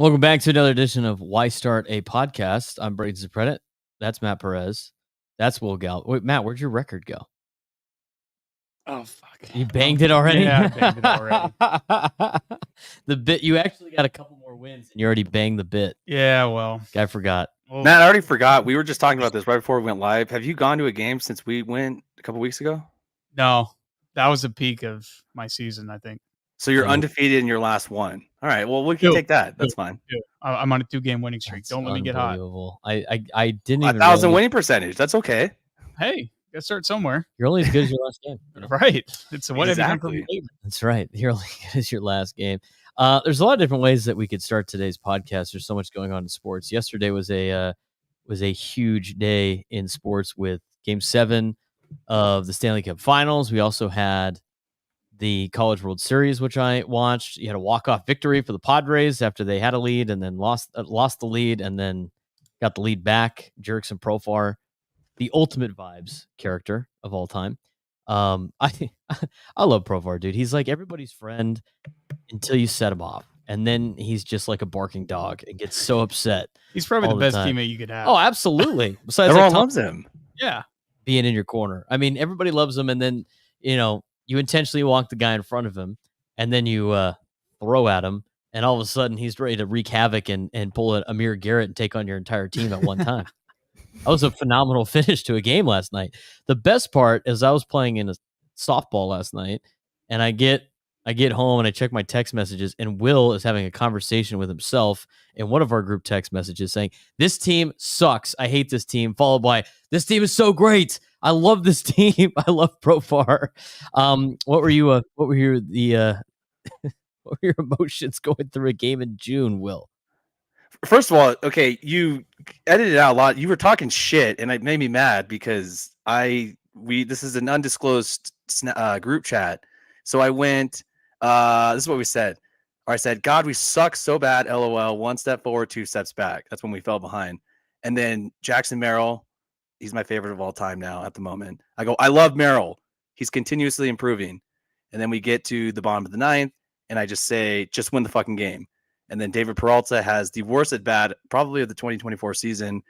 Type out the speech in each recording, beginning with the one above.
Welcome back to another edition of Why Start a Podcast. I'm Brady Zapredet. That's Matt Perez. That's Will Gal. Wait, Matt, where'd your record go? Oh, fuck. You banged it already? Yeah, I banged it already. The bit, you actually got a couple more wins and you already banged the bit. Yeah, well. I forgot. Well, Matt, I already forgot. We were just talking about this right before we went live. Have you gone to a game since we went a couple weeks ago? no, that was the peak of my season, I think. So you're Oh. undefeated in your last one. All right. Well, we can Two. take that. That's fine. I'm on a 2-game winning streak. That's Don't let me get hot. unbelievable. I didn't even 1,000 realize winning percentage. That's okay. Hey, gotta start somewhere. you're only as good as your last game. you know? Right. It's what have you done for Exactly. me lately? That's right. You're only good as your last game. There's a lot of different ways that we could start today's podcast. There's so much going on in sports. Yesterday was a huge day in sports with Game 7 of the Stanley Cup Finals. We also had the College World Series, which I watched. You had a walk-off victory for the Padres after they had a lead and then lost the lead and then got the lead back. Jurickson Profar, the ultimate vibes character of all time. I love Profar, dude. He's like everybody's friend until you set him off, and then he's just like a barking dog and gets so upset. He's probably all the the best time. teammate you could have. Oh, absolutely. Besides, Everyone like, Tom loves him. yeah. being in your corner. I mean, everybody loves him, and then you intentionally walk the guy in front of him, and then you throw at him, and all of a sudden he's ready to wreak havoc and pull an Amir Garrett and take on your entire team at one time. That was a phenomenal finish to a game last night. The best part is I was playing in a softball last night, and I get home and I check my text messages, and Will is having a conversation with himself in one of our group text messages saying, "This team sucks. I hate this team," followed by, "This team is so great. I love this team. I love Profar." What were your emotions going through a game in June, Will? First of all, okay, you edited out a lot. You were talking shit, and it made me mad because this is an undisclosed group chat. So I went, this is what we said. Or I said, "God, we suck so bad, LOL. 1 step forward, 2 steps back." That's when we fell behind. And then Jackson Merrill, he's my favorite of all time now at the moment. I go, "I love Merrill. He's continuously improving." And then we get to the bottom of the 9th, and I just say, "Just win the fucking game." And then David Peralta has the worst at bat probably of the 2024 season.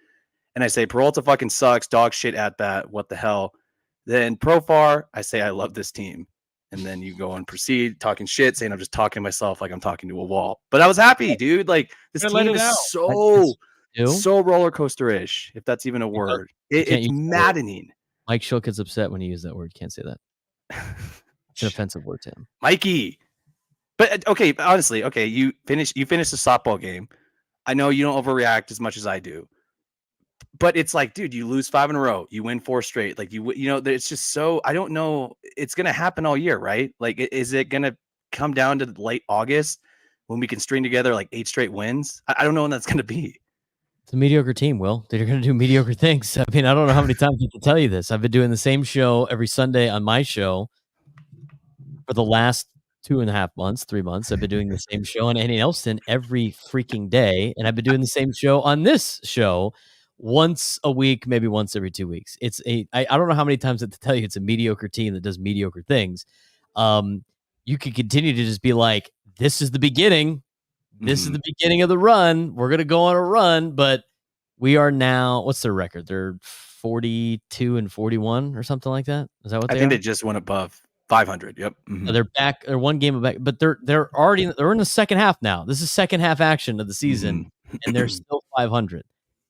And I say, "Peralta fucking sucks, dog shit at bat. What the hell?" Then Profar, I say, "I love this team." And then you go and proceed talking shit, saying I'm just talking to myself like I'm talking to a wall. But I was happy, dude. Like this Gotta let team it out. is so roller coaster-ish, if that's even a word. can't It's use that word. maddening. Mike Schill gets upset when you use that word. Can't say that. It's an offensive word to him. Mikey. But okay, honestly, okay, you finish the softball game. I know you don't overreact as much as I do. But it's like, dude, you lose 5 in a row, you win 4 straight. Like it's just so, I don't know. It's going to happen all year, right? Like, is it going to come down to late August when we can string together like 8 straight wins? I don't know when that's going to be. It's a mediocre team, Will. They're going to do mediocre things. I mean, I don't know how many times I can tell you this. I've been doing the same show every Sunday on my show for the last 2.5 months, 3 months. I've been doing the same show on Andy Nelson every freaking day, and I've been doing the same show on this show once a week, maybe once every 2 weeks. I don't know how many times I have to tell you it's a mediocre team that does mediocre things. You could continue to just be like, this is the beginning. This is the beginning of the run. We're going to go on a run, but we are now, what's their record? They're 42-41 or something like that. Is that what I they think are? they just went above 500. Yep. Mhm. They're back. They're one game back, but they're in the second half now. This is second half action of the season, and they're still 500.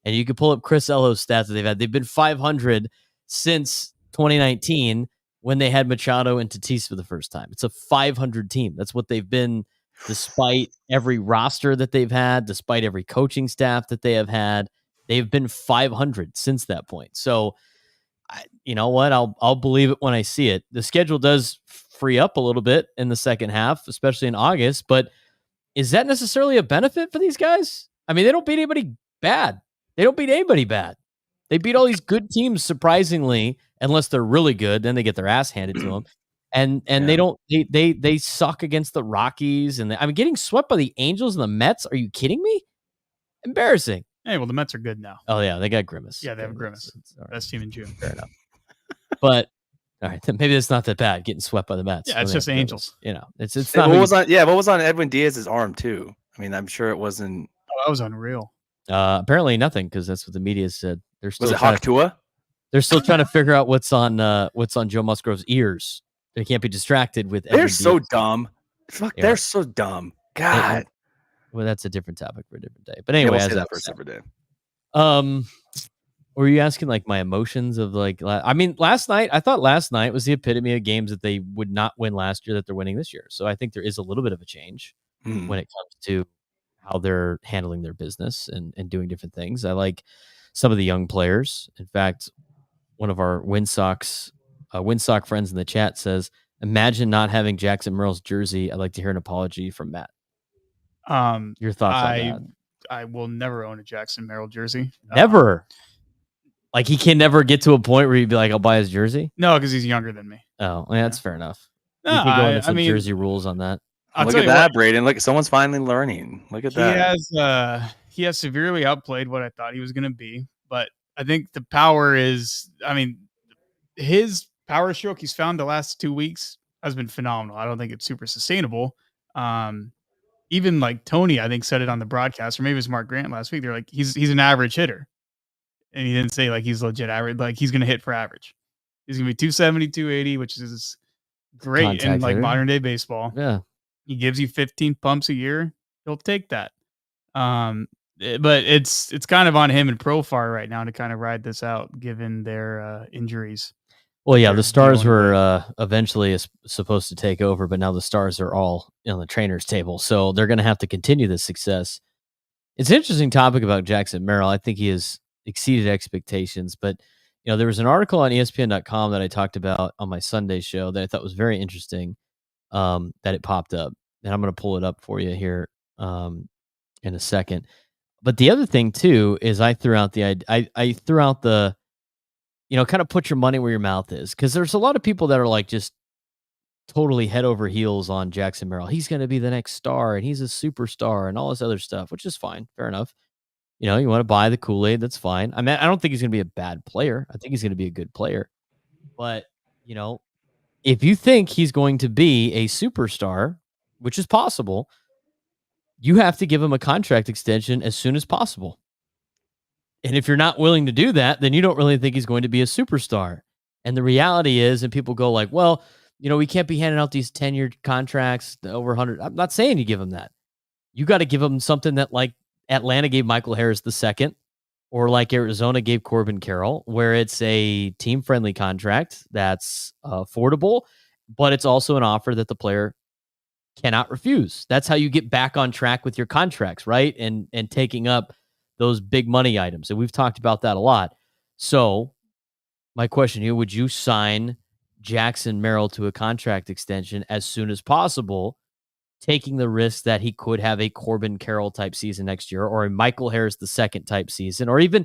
And you can pull up Chris Ello's stats that they've had. They've been 500 since 2019 when they had Machado and Tatis for the first time. It's a 500 team. That's what they've been, despite every roster that they've had, despite every coaching staff that they have had. They've been 500 since that point. So, you know what? I'll believe it when I see it. The schedule does free up a little bit in the second half, especially in August. But is that necessarily a benefit for these guys? I mean, they don't beat anybody bad. They don't beat anybody bad. They beat all these good teams, surprisingly, unless they're really good. Then they get their ass handed to them. And they don't. They suck against the Rockies. And I'm getting swept by the Angels and the Mets. Are you kidding me? Embarrassing. Hey, well, the Mets are good now. Oh, yeah, they got Grimace. Yeah, they have Grimace. Right. Best team in June. Fair enough. But all right, then maybe it's not that bad getting swept by the Mets. Yeah, it's just Angels. You know, it's What not. was on Edwin Diaz's arm too? I mean, I'm sure it wasn't that was unreal. Apparently nothing, because that's what the media said. They're still Was it trying to, Hawk-Tua? they're still trying to figure out what's on Joe Musgrove's ears. They can't be distracted with. They're Edwin so Diaz. dumb. Fuck, They they're are. so dumb. God. Well, that's a different topic for a different day. But Yeah, anyway, we'll as say I that for a was saying, separate day. were you asking like my emotions of like? I mean, last night I thought last night was the epitome of games that they would not win last year that they're winning this year. So I think there is a little bit of a change when it comes to how they're handling their business and doing different things. I like some of the young players. In fact, one of our WinSock friends in the chat says, "Imagine not having Jackson Merrill's jersey. I'd like to hear an apology from Matt." Your thoughts on that? I will never own a Jackson Merrill jersey. Never. Like he can never get to a point where you'd be like, "I'll buy his jersey." No, because he's younger than me. Oh, yeah, that's fair enough. No, We could go into I some mean, jersey rules on that. Look at that, Braden. Look, someone's finally learning. Look at that. He has severely outplayed what I thought he was going to be, but I think the power is, I mean, his power stroke he's found the last 2 weeks has been phenomenal. I don't think it's super sustainable. Even like Tony, I think, said it on the broadcast, or maybe it was Mark Grant last week. They're like, he's an average hitter. And he didn't say like he's legit average, like he's going to hit for average. He's going to be 270, 280, which is great Contact in like hitter. modern day baseball. Yeah. He gives you 15 pumps a year. He'll take that. But it's kind of on him and Profar right now to kind of ride this out, given their injuries. Well, yeah, They're the Stars dealing were eventually supposed to take over, but now the Stars are all on the trainer's table, so they're going to have to continue this success. It's an interesting topic about Jackson Merrill. I think he has exceeded expectations, but there was an article on ESPN.com that I talked about on my Sunday show that I thought was very interesting. That it popped up, and I'm going to pull it up for you here in a second. But the other thing too is I threw out the kind of put your money where your mouth is, because there's a lot of people that are like just totally head over heels on Jackson Merrill. He's going to be the next star and he's a superstar and all this other stuff, which is fine. Fair enough. You want to buy the Kool-Aid. That's fine. I mean, I don't think he's going to be a bad player. I think he's going to be a good player. But, if you think he's going to be a superstar, which is possible, you have to give him a contract extension as soon as possible. And if you're not willing to do that, then you don't really think he's going to be a superstar. And the reality is, and people go like, well, we can't be handing out these 10-year contracts over 100. I'm not saying you give him that. You got to give him something that like Atlanta gave Michael Harris II, or like Arizona gave Corbin Carroll, where it's a team-friendly contract that's affordable, but it's also an offer that the player cannot refuse. That's how you get back on track with your contracts, right? And taking up those big money items. And we've talked about that a lot. So my question here, would you sign Jackson Merrill to a contract extension as soon as possible, taking the risk that he could have a Corbin Carroll type season next year, or a Michael Harris II type season, or even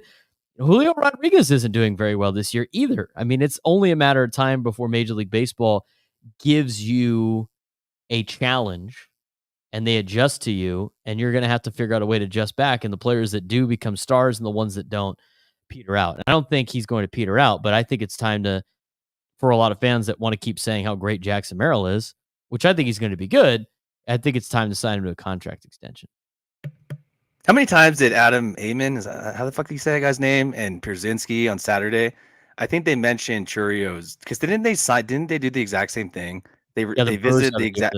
Julio Rodriguez isn't doing very well this year either. I mean, it's only a matter of time before Major League Baseball gives you a challenge and they adjust to you, and you're going to have to figure out a way to adjust back. And the players that do become stars and the ones that don't peter out. And I don't think he's going to peter out, but I think it's time for a lot of fans that want to keep saying how great Jackson Merrill is, which I think he's going to be good. I think it's time to sign him to a contract extension. How many times did Adam Amen, how the fuck do you say that guy's name, and Pierzynski on Saturday? I think they mentioned Churios, because didn't they do the exact same thing? They visited the exact.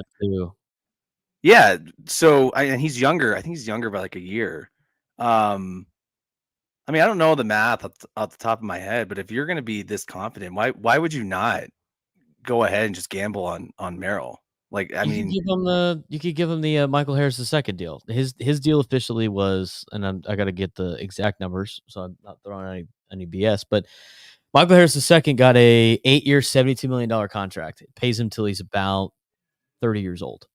Yeah, so and he's younger. I think he's younger by like a year. I mean, I don't know the math off the top of my head, but if you're going to be this confident, why would you not go ahead and just gamble on Merrill? Like, I mean, you could give him the Michael Harris II deal. His deal officially was, and I got to get the exact numbers, so I'm not throwing any BS, but Michael Harris II got a 8-year, $72 million contract. It pays him till he's about 30 years old.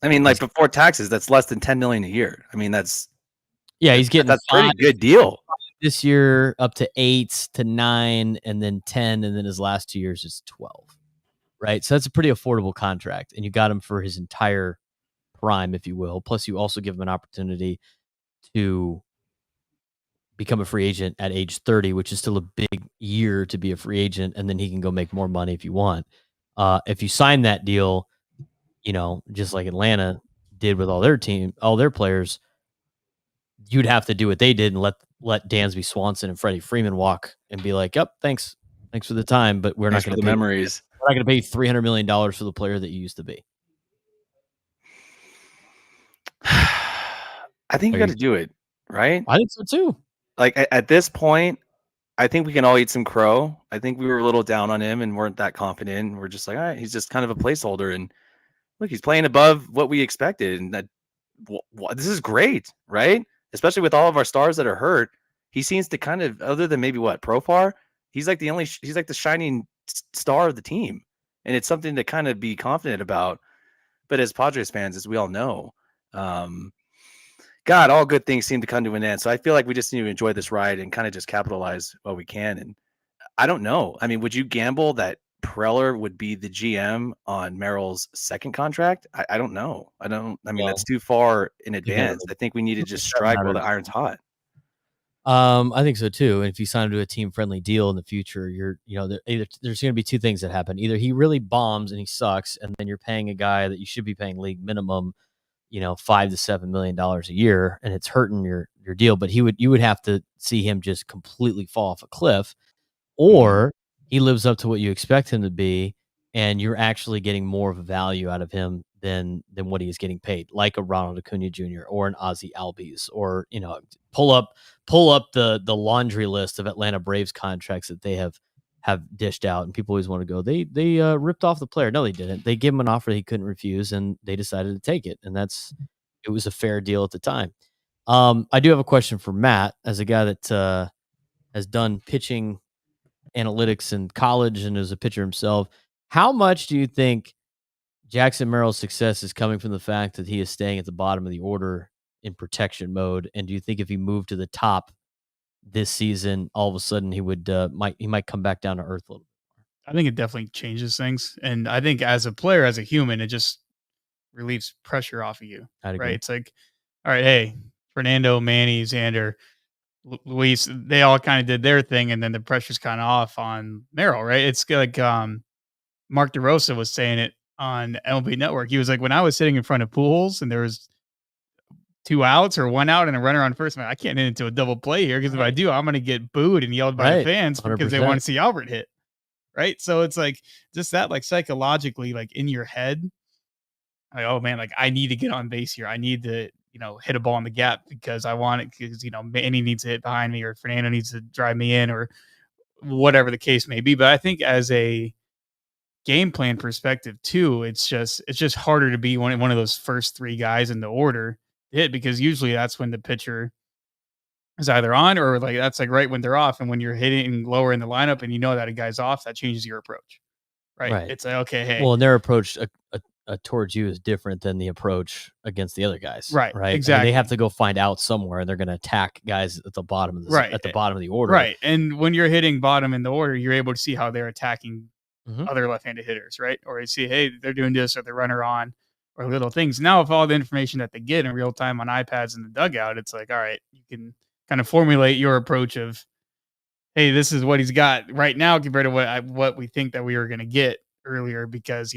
I mean, like before taxes, that's less than $10 million a year. I mean, he's getting that's a pretty good deal this year, up to 8 to 9, and then 10, and then his last 2 years is 12. Right, so that's a pretty affordable contract, and you got him for his entire prime, if you will. Plus, you also give him an opportunity to become a free agent at age 30, which is still a big year to be a free agent, and then he can go make more money if you want. If you sign that deal, just like Atlanta did with all their players, you'd have to do what they did and let Dansby Swanson and Freddie Freeman walk and be like, "Yep, thanks for the time, but we're Thanks not for going the to memories. we're not going to pay you $300 million for the player that you used to be." I think you got to do it, right? I think so too. Like at this point, I think we can all eat some crow. I think we were a little down on him and weren't that confident. We're just like, all right, he's just kind of a placeholder. And look, he's playing above what we expected, and that this is great, right? Especially with all of our stars that are hurt. He seems to kind of, other than maybe Profar, he's like the shining star of the team, and it's something to kind of be confident about. But as Padres fans, as we all know, God, all good things seem to come to an end. So I feel like we just need to enjoy this ride and kind of just capitalize while we can. And I don't know. I mean, would you gamble that Preller would be the GM on Merrill's second contract? I don't know. I mean, that's too far in advance. I think we need to just strike while the iron's hot. I think so too. And if you sign him to a team-friendly deal in the future, there's going to be two things that happen. Either he really bombs and he sucks, and then you're paying a guy that you should be paying league minimum, $5 to $7 million a year, and it's hurting your deal. But you would have to see him just completely fall off a cliff, or he lives up to what you expect him to be, and you're actually getting more of a value out of him than what he is getting paid, like a Ronald Acuna Jr. or an Ozzie Albies, or pull up the laundry list of Atlanta Braves contracts that they have dished out, and people always want to go, they ripped off the player. No, they didn't. They gave him an offer he couldn't refuse, and they decided to take it, and it was a fair deal at the time. I do have a question for Matt, as a guy that has done pitching analytics in college and is a pitcher himself. How much do you think Jackson Merrill's success is coming from the fact that he is staying at the bottom of the order in protection mode? And do you think if he moved to the top this season, all of a sudden he would might come back down to earth a little bit? I think it definitely changes things. And I think as a player, as a human, it just relieves pressure off of you. Right. It's like, all right, hey, Fernando, Manny, Xander, Luis, they all kind of did their thing, and then the pressure's kind of off on Merrill, right? It's like Mark DeRosa was saying it on MLB Network. He was like, when I was sitting in front of Pujols and there was 2 outs or 1 out and a runner on first, man, I can't get into a double play here, because if I do, I'm going to get booed and yelled by the fans 100%. Because they want to see Albert hit, right? So it's like just that, like psychologically, like in your head, like, oh man, like I need to get on base here. I need to hit a ball in the gap because I want it, because, Manny needs to hit behind me, or Fernando needs to drive me in, or whatever the case may be. But I think as a game plan perspective too, it's just harder to be one of those first 3 guys in the order to hit, because usually that's when the pitcher is either on, or like that's like right when they're off. And when you're hitting lower in the lineup and that a guy's off, that changes your approach. Right. It's like, okay, hey. Well, and their approach towards you is different than the approach against the other guys. Right. Exactly. I mean, they have to go find out somewhere, and they're going to attack guys at the bottom of the bottom of the order. Right. And when you're hitting bottom in the order, you're able to see how they're attacking other left-handed hitters, right? Or you see, hey, they're doing this, or the runner on, or little things. Now, with all the information that they get in real time on iPads in the dugout, it's like, all right, you can kind of formulate your approach of, hey, this is what he's got right now compared to what we think that we were going to get earlier, because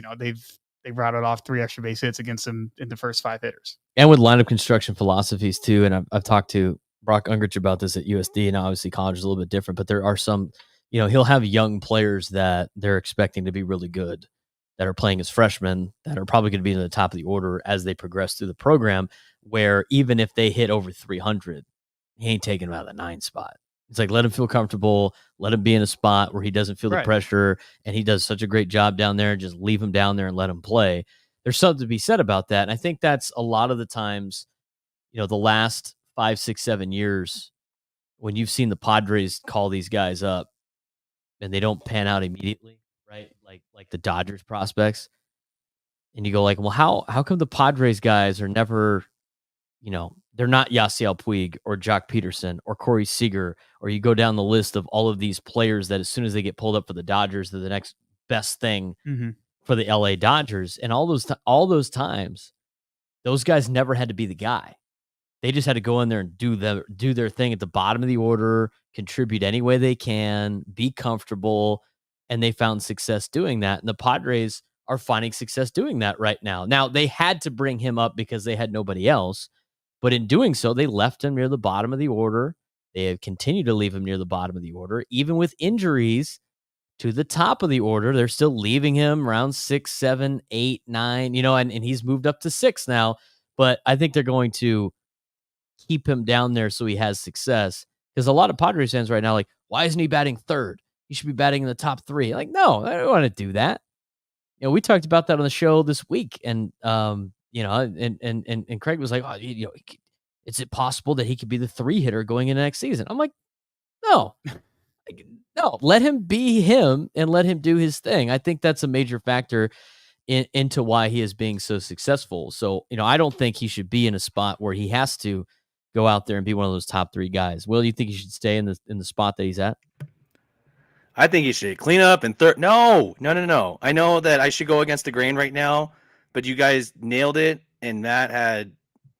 they routed off 3 extra base hits against him in the first 5 hitters. And with lineup construction philosophies too, and I've talked to Brock Ungerich about this at USD, and obviously college is a little bit different, but there are some, he'll have young players that they're expecting to be really good, that are playing as freshmen, that are probably going to be in the top of the order as they progress through the program, where even if they hit over 300, he ain't taking them out of the 9 spot. It's like, let him feel comfortable, let him be in a spot where he doesn't feel the pressure, and he does such a great job down there. Just leave him down there and let him play. There's something to be said about that. And I think that's a lot of the times, the last 5, 6, 7 years, when you've seen the Padres call these guys up and they don't pan out immediately, right? Like the Dodgers prospects. And you go like, well, how come the Padres guys are never, they're not Yasiel Puig or Jock Peterson or Corey Seager, or you go down the list of all of these players that as soon as they get pulled up for the Dodgers, they're the next best thing for the LA Dodgers. And all those times, those guys never had to be the guy. They just had to go in there and do their thing at the bottom of the order, contribute any way they can, be comfortable, and they found success doing that. And the Padres are finding success doing that right now. Now, they had to bring him up because they had nobody else. But in doing so, they left him near the bottom of the order. They have continued to leave him near the bottom of the order, even with injuries to the top of the order. They're still leaving him around 6, 7, 8, 9, and he's moved up to 6 now. But I think they're going to keep him down there so he has success. Because a lot of Padres fans right now, like, why isn't he batting third? He should be batting in the top 3. Like, no, I don't want to do that. We talked about that on the show this week, and and Craig was like, oh, is it possible that he could be the 3 hitter going into next season? I'm like, no, no, let him be him and let him do his thing. I think that's a major factor into why he is being so successful. So, I don't think he should be in a spot where he has to go out there and be one of those top 3 guys. Will, you think he should stay in the spot that he's at? I think he should clean up and third. No. I know that I should go against the grain right now, but you guys nailed it, and Matt had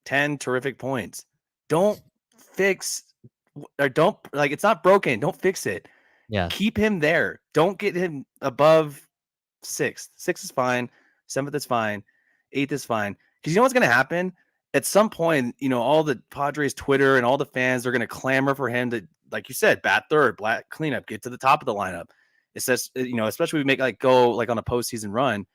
10 terrific points. Don't fix, or don't, like, it's not broken. Don't fix it. Yeah. Keep him there. Don't get him above 6th. 6th is fine. 7th is fine. 8th is fine. Because you know what's going to happen? At some point, all the Padres Twitter and all the fans are going to clamor for him to, like you said, bat third, black cleanup, get to the top of the lineup. It says, especially if we make go on a postseason run,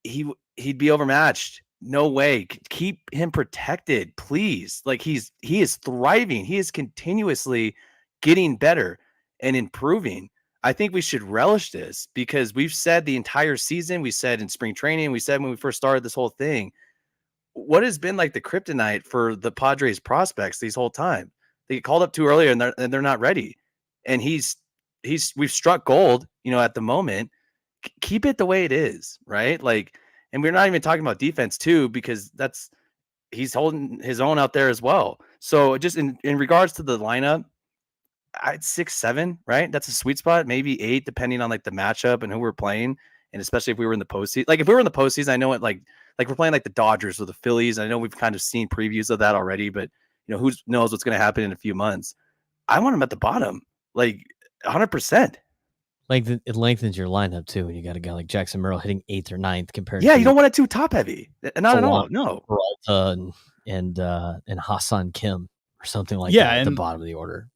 he'd be overmatched. No way. Keep him protected, please. Like he is thriving. He is continuously getting better and improving. I think we should relish this because we've said the entire season, we said in spring training, we said when we first started this whole thing, what has been like the kryptonite for the Padres prospects these whole time? They get called up too early and they're not ready. And we've struck gold, at the moment. Keep it the way it is, right? Like, and we're not even talking about defense too, because he's holding his own out there as well. So just in regards to the lineup, I'd 6, 7, right? That's a sweet spot, maybe 8, depending on like the matchup and who we're playing. And especially if we were in the postseason, like if we were in the postseason, I know it like we're playing like the Dodgers or the Phillies. I know we've kind of seen previews of that already, but who knows what's going to happen in a few months. I want him at the bottom, like 100%. It lengthens your lineup too, and you got a guy like Jackson Merrill hitting 8th or 9th compared. Yeah, you don't want it too top heavy, not at all. No, Peralta and Ha-Seong Kim or something like that at the bottom of the order.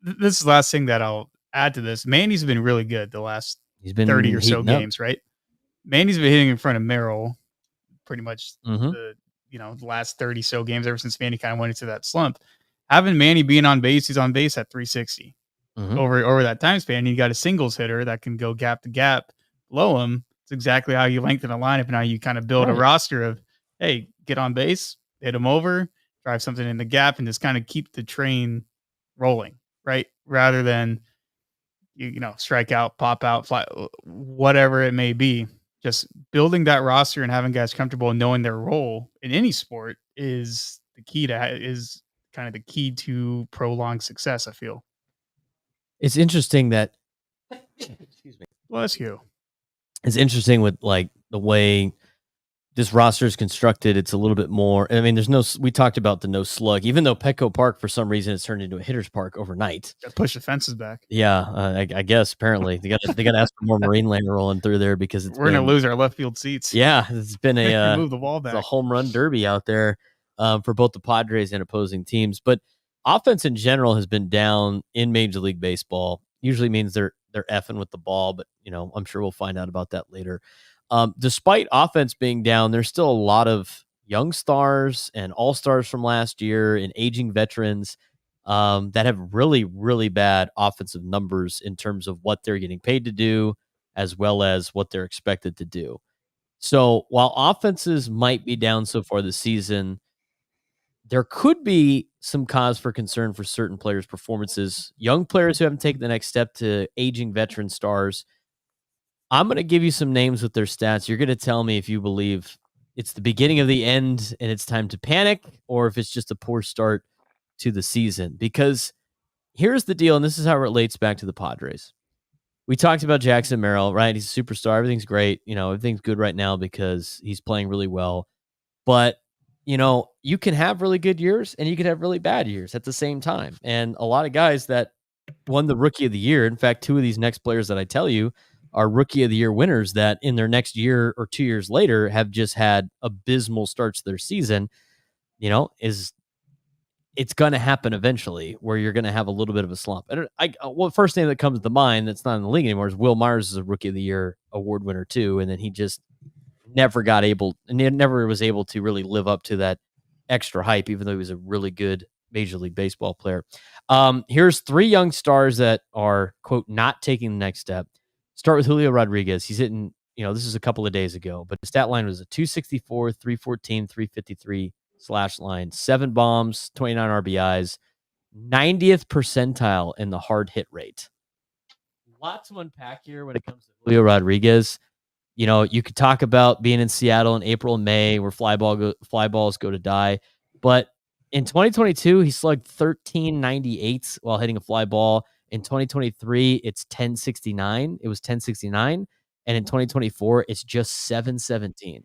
This is the last thing that I'll add to this. Manny's been really good the last 30 or so games, right? Manny's been hitting in front of Merrill pretty much the last 30 so games ever since Manny kind of went into that slump. Having Manny being on base, he's on base at 360 over that time span. You got a singles hitter that can go gap to gap below him. It's exactly how you lengthen a lineup and how you kind of build a roster of, hey, get on base, hit him over, drive something in the gap, and just kind of keep the train rolling, right? Rather than strike out, pop out, fly, whatever it may be. Just building that roster and having guys comfortable and knowing their role in any sport is kind of the key to prolonged success, I feel. It's interesting that excuse me. Bless you. It's interesting with like the way this roster is constructed. It's a little bit more. I mean, we talked about the no slug, even though Petco Park for some reason has turned into a hitter's park overnight. Got to push the fences back. Yeah, I guess apparently they got to ask for more marine land rolling through there because we're gonna lose our left field seats. Yeah, it's been move the wall back. It's a home run derby out there for both the Padres and opposing teams. But offense in general has been down in Major League Baseball. Usually means they're effing with the ball, but I'm sure we'll find out about that later. Despite offense being down, there's still a lot of young stars and all-stars from last year and aging veterans that have really, really bad offensive numbers in terms of what they're getting paid to do, as well as what they're expected to do. So while offenses might be down so far this season, there could be some cause for concern for certain players' performances. Young players who haven't taken the next step to aging veteran stars. I'm going to give you some names with their stats. You're going to tell me if you believe it's the beginning of the end and it's time to panic, or if it's just a poor start to the season. Because here's the deal, and this is how it relates back to the Padres. We talked about Jackson Merrill, right? He's a superstar. Everything's great. Everything's good right now because he's playing really well. But, you can have really good years and you can have really bad years at the same time. And a lot of guys that won the Rookie of the Year, in fact, 2 of these next players that I tell you are Rookie of the Year winners that in their next year or 2 years later have just had abysmal starts to their season, is it's going to happen eventually where you're going to have a little bit of a slump. And first name that comes to mind that's not in the league anymore is Will Myers is a Rookie of the Year award winner too, and then he just never was able to really live up to that extra hype, even though he was a really good Major League Baseball player. Here's 3 young stars that are, quote, not taking the next step. Start with Julio Rodriguez. He's hitting, this is a couple of days ago, but the stat line was a 264, 314, 353 slash line, 7 bombs, 29 RBIs, 90th percentile in the hard hit rate. Lots to unpack here when it comes to Julio Rodriguez. You could talk about being in Seattle in April and May where fly balls go to die. But in 2022, he slugged 1398 while hitting a fly ball. In 2023, it's 1069. It was 1069. And in 2024, it's just 717.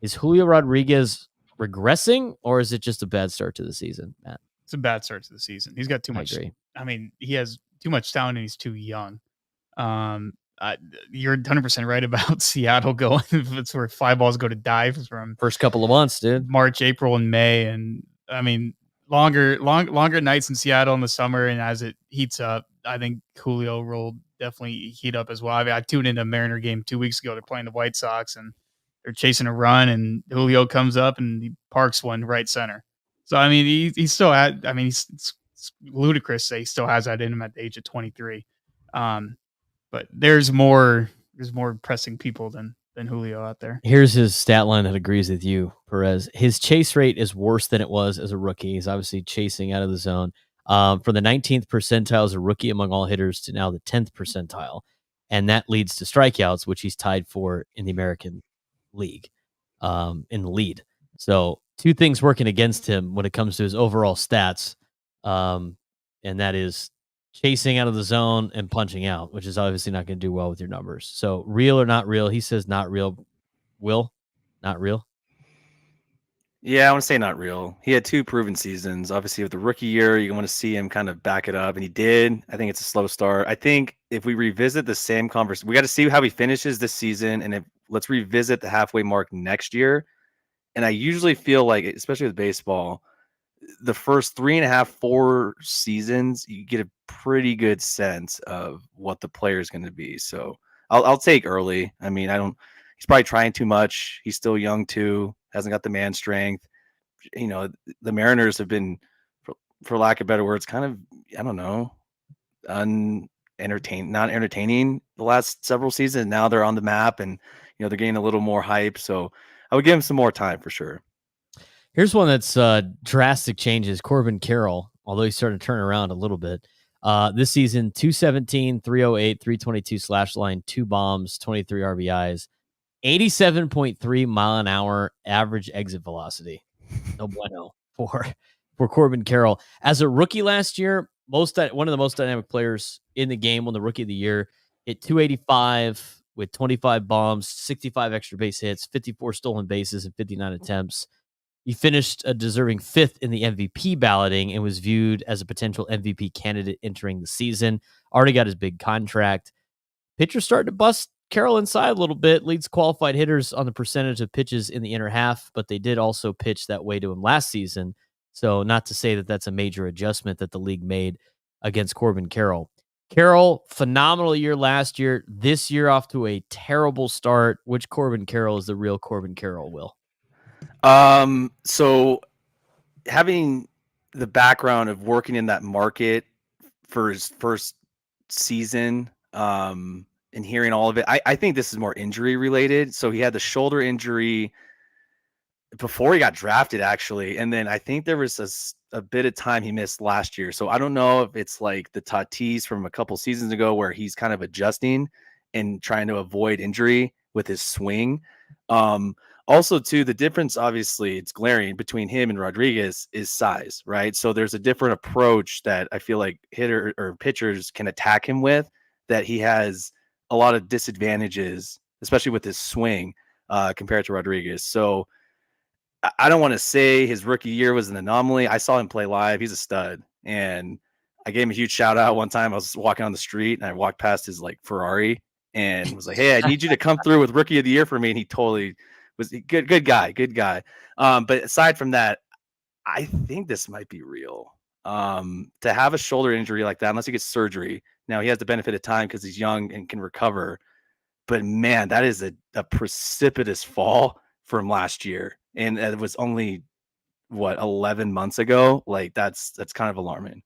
Is Julio Rodriguez regressing, or is it just a bad start to the season, Matt? It's a bad start to the season. He's got too much. I mean, he has too much talent and he's too young. You're 100% right about Seattle going. It's where fly balls go to die from first couple of months, dude. March, April, and May, and I mean longer nights in Seattle in the summer. And as it heats up, I think Julio will definitely heat up as well. I mean, I tuned into a Mariner game 2 weeks ago. They're playing the White Sox and they're chasing a run, and Julio comes up and he parks one right center. So I mean, he still had. I mean, it's ludicrous that he still has that in him at the age of 23. But there's more pressing people than Julio out there. Here's his stat line that agrees with you, Perez. His chase rate is worse than it was as a rookie. He's obviously chasing out of the zone. From the 19th percentile as a rookie among all hitters to now the 10th percentile. And that leads to strikeouts, which he's tied for in the American League, in the lead. So 2 things working against him when it comes to his overall stats. And that is chasing out of the zone and punching out, which is obviously not going to do well with your numbers. So real or not real? He says not real. Will, not real? Yeah, I want to say not real. He had 2 proven seasons. Obviously, with the rookie year, you want to see him kind of back it up, and he did. I think it's a slow start. I think if we revisit the same conversation, we got to see how he finishes this season, and let's revisit the halfway mark next year. And I usually feel like, especially with baseball, the first 3.5, 4 seasons, you get a pretty good sense of what the player is going to be. So I'll take early. I mean, he's probably trying too much. He's still young too. Hasn't got the man strength. The Mariners have been, for lack of better words, kind of, I don't know, not entertaining the last several seasons. Now they're on the map and, they're getting a little more hype. So I would give him some more time for sure. Here's one that's drastic changes. Corbin Carroll, although he's starting to turn around a little bit. This season, 217, 308, 322 slash line, 2 bombs, 23 RBIs, 87.3 mile an hour average exit velocity. No bueno for Corbin Carroll. As a rookie last year, one of the most dynamic players in the game, won the Rookie of the Year, hit 285 with 25 bombs, 65 extra base hits, 54 stolen bases, and 59 attempts. He finished a deserving 5th in the MVP balloting and was viewed as a potential MVP candidate entering the season. Already got his big contract. Pitchers starting to bust Carroll inside a little bit, leads qualified hitters on the percentage of pitches in the inner half, but they did also pitch that way to him last season. So not to say that that's a major adjustment that the league made against Corbin Carroll. Carroll, phenomenal year last year. This year off to a terrible start. Which Corbin Carroll is the real Corbin Carroll, Will? So having the background of working in that market for his first season, and hearing all of it, I think this is more injury related. So he had the shoulder injury before he got drafted, actually. And then I think there was a bit of time he missed last year. So I don't know if it's like the Tatis from a couple seasons ago where he's kind of adjusting and trying to avoid injury with his swing. Also, too, the difference, obviously, it's glaring between him and Rodriguez is size, right? So there's a different approach that I feel like hitter or pitchers can attack him with, that he has a lot of disadvantages, especially with his swing compared to Rodriguez. So I don't want to say his rookie year was an anomaly. I saw him play live. He's a stud. And I gave him a huge shout out one time. I was walking on the street and I walked past his Ferrari and was like, hey, I need you to come through with rookie of the year for me. And he totally was a good guy. But aside from that, I think this might be real. To have a shoulder injury like that, unless he gets surgery, now he has the benefit of time because he's young and can recover. But man, that is a precipitous fall from last year, and it was only 11 months ago. Like that's kind of alarming.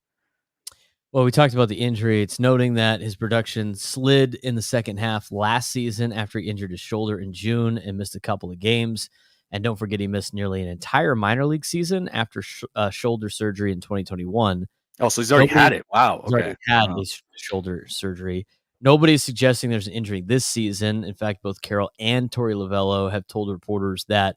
Well, we talked about the injury. It's noting that his production slid in the second half last season after he injured his shoulder in June and missed a couple of games. And don't forget, he missed nearly an entire minor league season after shoulder surgery in 2021. Oh, so he's already had it. Wow. He's already had his shoulder surgery. Nobody's suggesting there's an injury this season. In fact, both Carroll and Torey Lovullo have told reporters that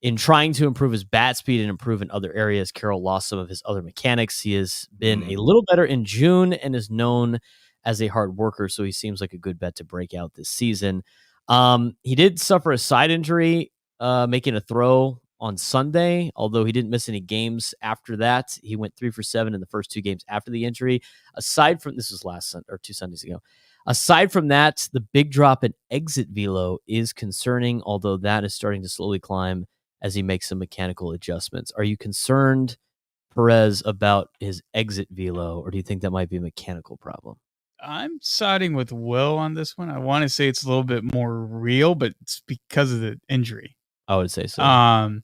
in trying to improve his bat speed and improve in other areas, Carroll lost some of his other mechanics. He has been a little better in June and is known as a hard worker, so he seems like a good bet to break out this season. He did suffer a side injury making a throw on Sunday, although he didn't miss any games after that. He went 3 for 7 in the first 2 games after the injury. Aside from this was last Sunday or 2 Sundays ago. Aside from that, the big drop in exit velo is concerning, although that is starting to slowly climb as he makes some mechanical adjustments. Are you concerned, Perez, about his exit velo, or do you think that might be a mechanical problem? I'm siding with Will on this one. I want to say it's a little bit more real, but it's because of the injury. I would say so.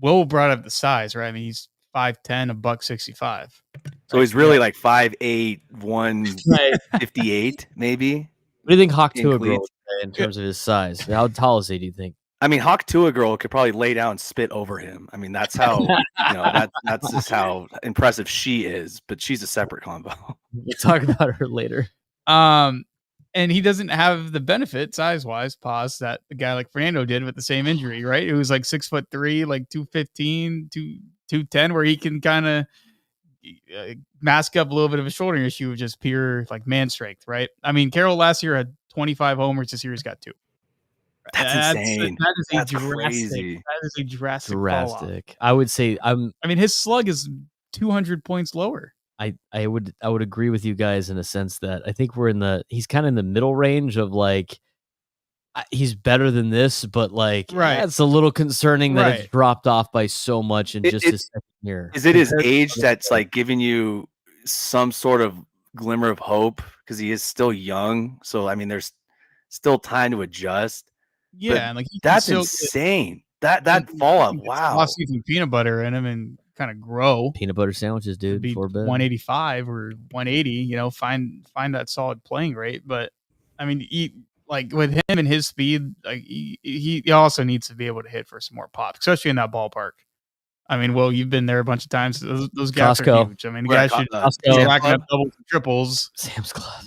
Will brought up the size, right? I mean, he's 5'10", $165. So he's really like 5'8", 158, maybe. What do you think Hawk Tua Girl in terms of his size? How tall is he, do you think? I mean, Hawk Tua Girl could probably lay down and spit over him. I mean, that's how that's just how impressive she is. But she's a separate combo. We'll talk about her later. And he doesn't have the benefit size-wise, that a guy like Fernando did with the same injury, right? It was like 6'3", like 215, 210, where he can kind of mask up a little bit of a shoulder issue with just pure like man strength, right? I mean, Carroll last year had 25 homers. This year he's got 2. That's insane. That's crazy. That is a drastic. I would say I mean, his slug is 200 points lower. I would agree with you guys in a sense that I think he's kind of in the middle range of like he's better than this, but like it's a little concerning that it's dropped off by so much in just his second year. Is it his age that's like giving you some sort of glimmer of hope because he is still young? So I mean, there's still time to adjust. Yeah, and like that's insane. That fall off. Wow. Lost some peanut butter in him and kind of grow. Peanut butter sandwiches, dude. Be 185 or 180. You know, find that solid playing rate. But I mean, like with him and his speed, like he also needs to be able to hit for some more pop, especially in that ballpark. I mean, well, you've been there a bunch of times. Those guys are huge. I mean, guys should be racking up doubles and triples. Sam's Club,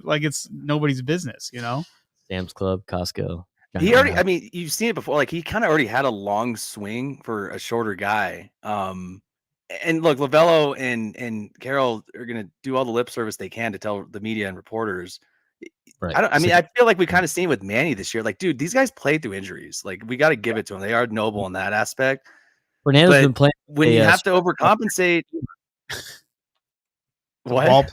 like it's nobody's business, you know. Sam's Club, Costco. He already, I mean, you've seen it before. Like he kind of already had a long swing for a shorter guy. And look, Lovullo and Carroll are going to do all the lip service they can to tell the media and reporters. Right. I feel like we kind of seen with Manny this year. Like, dude, these guys played through injuries. Like, we got to give it to them. They are noble in that aspect. Fernando's been playing when you have to overcompensate. What?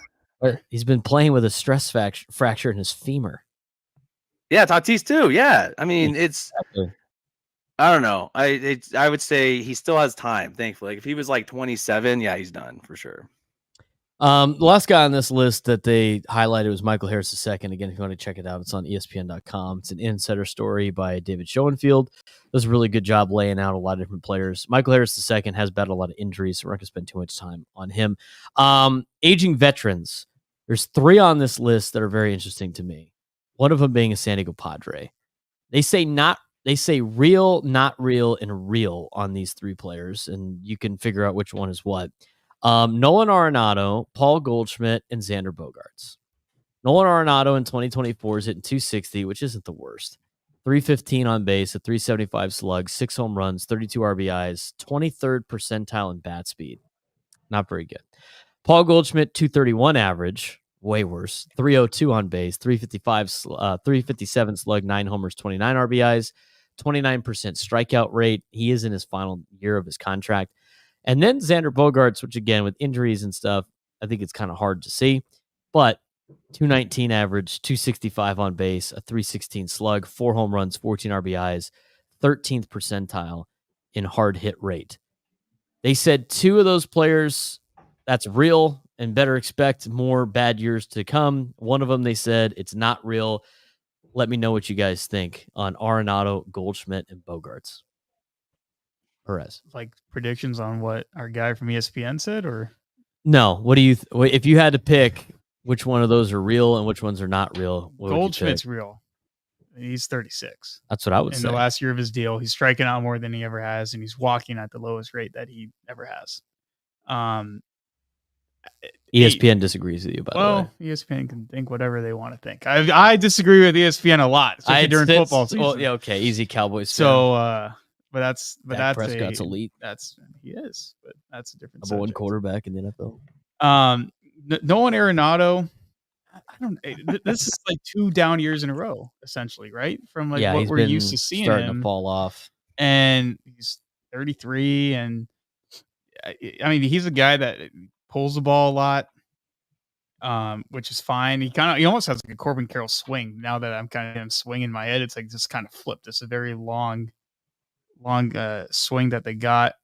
He's been playing with a stress fracture in his femur. Yeah, Tatis too. Yeah, I mean, it's. I don't know. I would say he still has time. Thankfully, like if he was like 27, yeah, he's done for sure. The last guy on this list that they highlighted was Michael Harris II. Again, if you want to check it out, it's on ESPN.com. It's an insider story by David Schoenfield. Does a really good job laying out a lot of different players. Michael Harris II has battled a lot of injuries, so we're not going to spend too much time on him. Aging veterans. There's 3 on this list that are very interesting to me. One of them being a San Diego Padre. They say real, not real, and real on these 3 players, and you can figure out which one is what. Nolan Arenado, Paul Goldschmidt, and Xander Bogaerts. Nolan Arenado in 2024 is hitting 260, which isn't the worst. 315 on base, a 375 slug, 6 home runs, 32 RBIs, 23rd percentile in bat speed. Not very good. Paul Goldschmidt, 231 average. Way worse. 302 on base, 357 slug, 9 homers, 29 RBIs, 29% strikeout rate. He is in his final year of his contract. And then Xander Bogaerts, which again, with injuries and stuff, I think it's kind of hard to see. But 219 average, 265 on base, a 316 slug, 4 home runs, 14 RBIs, 13th percentile in hard hit rate. They said 2 of those players, that's real and better expect more bad years to come. One of them, they said it's not real. Let me know what you guys think on Arenado, Goldschmidt, and Bogarts. Perez. Like predictions on what our guy from ESPN said, or no? What do you? If you had to pick, which one of those are real and which ones are not real? Goldschmidt's real. He's 36. That's what I would say. In the last year of his deal, he's striking out more than he ever has, and he's walking at the lowest rate that he ever has. ESPN disagrees with you, by the way. Well, ESPN can think whatever they want to think. I disagree with ESPN a lot, especially during football season. Well, yeah, okay, easy Cowboys. So, but that's Prescott's elite. He is, but that's a different. Number 1 quarterback in the NFL. Nolan Arenado. I don't. This is like 2 down years in a row, essentially, right? From like what we're used to seeing starting him to fall off, and he's 33, and I mean he's a guy that pulls the ball a lot, which is fine. He almost has like a Corbin Carroll swing. Now that I'm kind of swinging my head, it's like just kind of flipped. It's a very long swing that they got.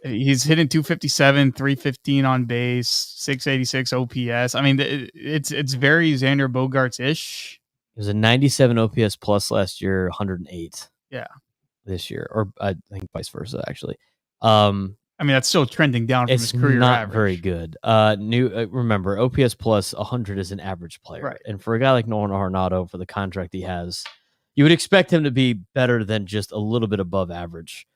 He's hitting 257, 315 on base, 686 OPS. I mean, it's very Xander Bogaerts-ish. It was a 97 OPS plus last year, 108. Yeah. This year, or I think vice versa, actually. I mean, that's still trending down from his career not average. Very good. Remember, OPS plus 100 is an average player. Right. And for a guy like Nolan Arenado, for the contract he has, you would expect him to be better than just a little bit above average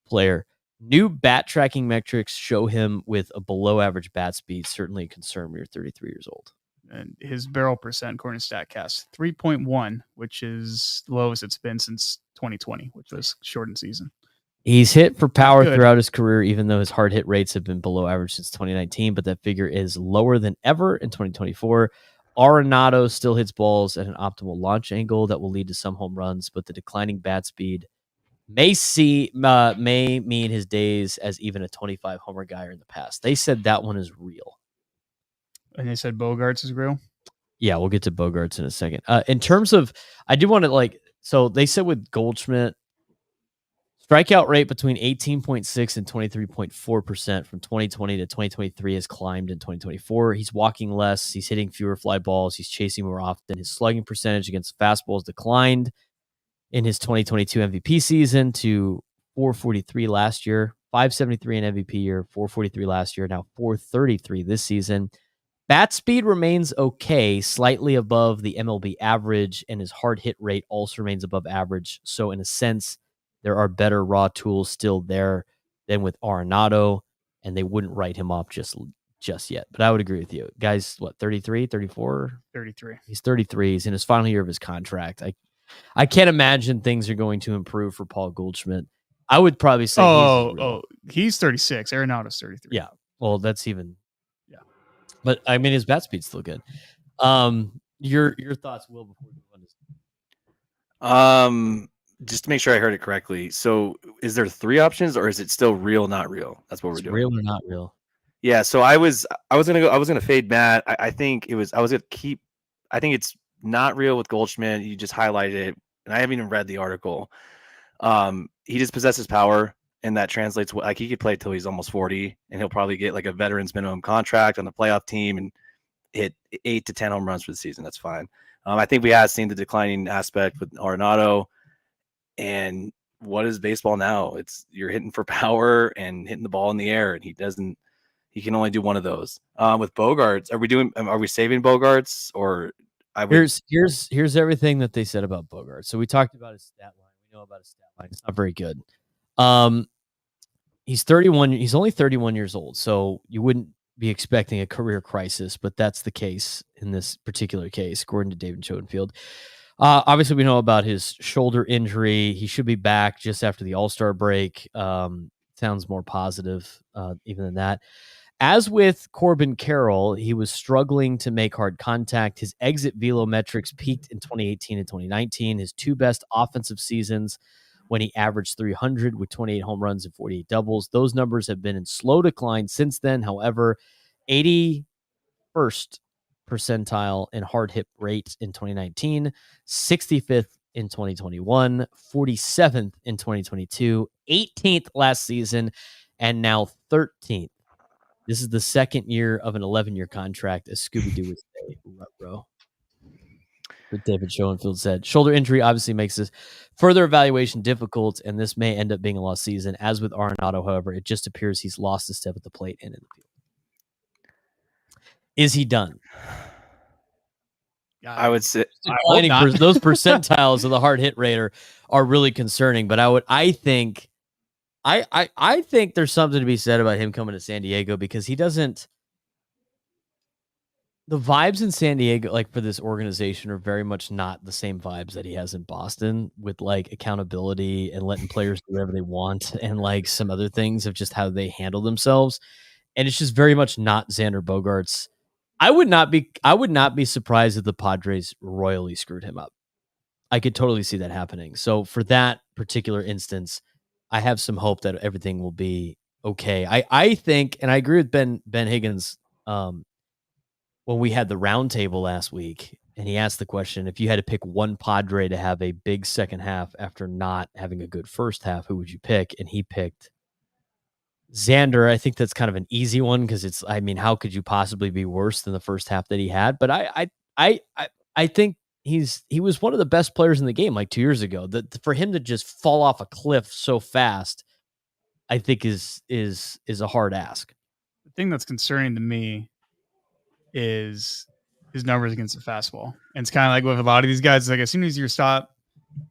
player. New bat tracking metrics show him with a below average bat speed, certainly a concern when you're 33 years old. And his barrel percent, according to StatCast, 3.1, which is the lowest it's been since 2020, which was shortened season. He's hit for power throughout his career, even though his hard hit rates have been below average since 2019, but that figure is lower than ever in 2024. Arenado still hits balls at an optimal launch angle that will lead to some home runs, but the declining bat speed may mean his days as even a 25 homer guy in the past. They said that one is real. And they said Bogaerts is real? Yeah, we'll get to Bogaerts in a second. In terms of, I do want to so they said with Goldschmidt, strikeout rate between 18.6 and 23.4% from 2020 to 2023 has climbed in 2024. He's walking less. He's hitting fewer fly balls. He's chasing more often. His slugging percentage against fastballs declined in his 2022 MVP season to 443 last year, 573 in MVP year, 443 last year, now 433 this season. Bat speed remains okay, slightly above the MLB average, and his hard hit rate also remains above average. So in a sense, there are better raw tools still there than with Arenado, and they wouldn't write him off just yet. But I would agree with you. Guy's, what, 33, 34? 33. He's 33. He's in his final year of his contract. I can't imagine things are going to improve for Paul Goldschmidt. I would probably say he's 36. Arenado's 33. Yeah. Well, that's even. Yeah. But I mean, his bat speed's still good. Your thoughts, Will, before we go on this? Just to make sure I heard it correctly. So, is there 3 options, or is it still real, not real? That's what we're doing. Real or not real? Yeah. So I was gonna fade Matt. I think it's not real with Goldschmidt. You just highlighted it, and I haven't even read the article. He just possesses power, and that translates. Like, he could play till he's almost 40, and he'll probably get like a veteran's minimum contract on the playoff team and hit 8 to 10 home runs for the season. That's fine. I think we have seen the declining aspect with Arenado. And what is baseball now? You're hitting for power and hitting the ball in the air, and he can only do one of those. With Bogaerts, are we saving Bogaerts, or here's everything that they said about Bogaerts. So we talked about his stat line. We know about his stat line. It's not very good. He's 31. He's only 31 years old, so you wouldn't be expecting a career crisis, but that's the case in this particular case, according to David Schoenfield. Obviously, we know about his shoulder injury. He should be back just after the All-Star break. Sounds more positive even than that. As with Corbin Carroll, he was struggling to make hard contact. His exit velo metrics peaked in 2018 and 2019. His 2 best offensive seasons when he averaged 300 with 28 home runs and 48 doubles. Those numbers have been in slow decline since then. However, 81st percentile in hard hit rate in 2019, 65th in 2021, 47th in 2022, 18th last season, and now 13th. This is the second year of an 11-year contract, as Scooby-Doo would say, bro. But David Schoenfield said, shoulder injury obviously makes this further evaluation difficult, and this may end up being a lost season. As with Arenado, however, it just appears he's lost a step at the plate and in the field. Is he done? I would say those percentiles of the hard hit rate are really concerning. But I think there's something to be said about him coming to San Diego, because he doesn't. The vibes in San Diego, like for this organization, are very much not the same vibes that he has in Boston, with like accountability and letting players do whatever they want, and like some other things of just how they handle themselves. And it's just very much not Xander Bogaerts. I would not be surprised if the Padres royally screwed him up. I could totally see that happening. So for that particular instance, I have some hope that everything will be okay. I think, and I agree with Ben Higgins, when we had the roundtable last week, and he asked the question, if you had to pick one Padre to have a big second half after not having a good first half, who would you pick? And he picked Xander. I think that's kind of an easy one, because how could you possibly be worse than the first half that he had? But I think he was one of the best players in the game like 2 years ago. That for him to just fall off a cliff so fast, I think is a hard ask. The thing that's concerning to me is his numbers against the fastball. And it's kind of like with a lot of these guys, like as soon as you stop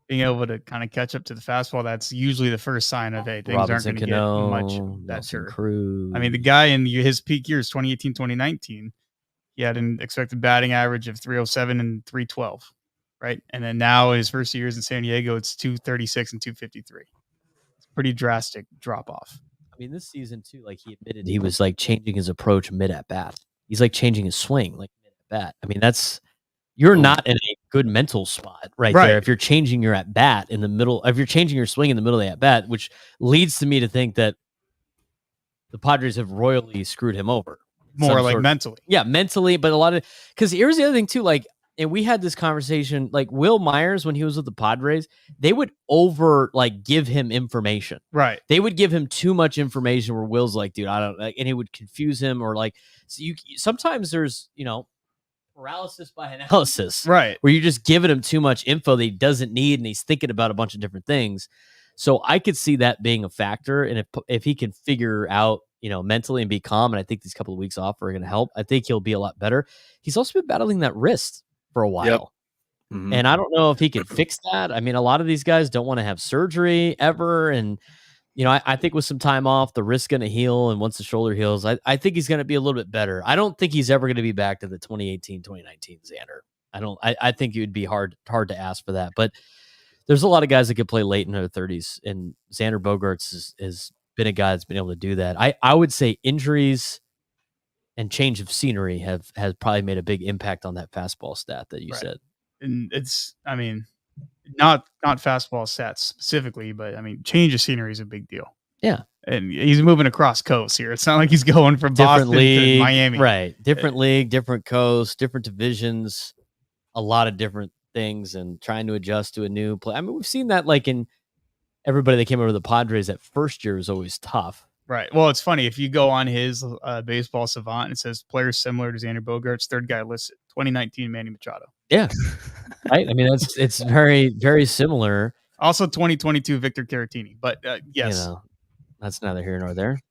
being able to kind of catch up to the fastball, that's usually the first sign of, hey, things aren't going to get much better. I mean, the guy in his peak years, 2018, 2019, he had an expected batting average of 307 and 312, right? And then now in his first years in San Diego, it's 236 and 253. It's a pretty drastic drop off. I mean, this season too, like he admitted he was like changing his approach mid at bat. He's like changing his swing like mid at bat. I mean, you're not in a good mental spot right there if you're changing your at bat in the middle, if you're changing your swing in the middle of the at bat, which leads to me to think that the Padres have royally screwed him over. More like mentally. Yeah, mentally, but a lot of, because here's the other thing too, like, and we had this conversation, like Will Myers, when he was with the Padres, they would give him information. Right. They would give him too much information where Will's like, dude, I don't, like, and it would confuse him, or like, so sometimes there's, paralysis by analysis. Right. Where you're just giving him too much info that he doesn't need, and he's thinking about a bunch of different things. So I could see that being a factor. And if he can figure out, mentally and be calm, and I think these couple of weeks off are going to help, I think he'll be a lot better. He's also been battling that wrist for a while. Yep. Mm-hmm. And I don't know if he can fix that. I mean, a lot of these guys don't want to have surgery ever. And, I think with some time off, the wrist's going to heal. And once the shoulder heals, I think he's going to be a little bit better. I don't think he's ever going to be back to the 2018, 2019 Xander. I think it would be hard to ask for that. But there's a lot of guys that could play late in their 30s. And Xander Bogaerts has been a guy that's been able to do that. I would say injuries and change of scenery has probably made a big impact on that fastball stat that you said. And it's, not fastball stats specifically, but change of scenery is a big deal. Yeah. And he's moving across coast here. It's not like he's going from Boston to Miami. Right. Different league, different coast, different divisions, a lot of different things, and trying to adjust to a new play. I mean, we've seen that like in everybody that came over to the Padres that first year was always tough. Right. Well, it's funny. If you go on his baseball savant, it says players similar to Xander Bogaerts, third guy listed, 2019 Manny Machado. Yeah. Right. I mean, it's very, very similar. Also 2022 Victor Caratini. But yes. That's neither here nor there.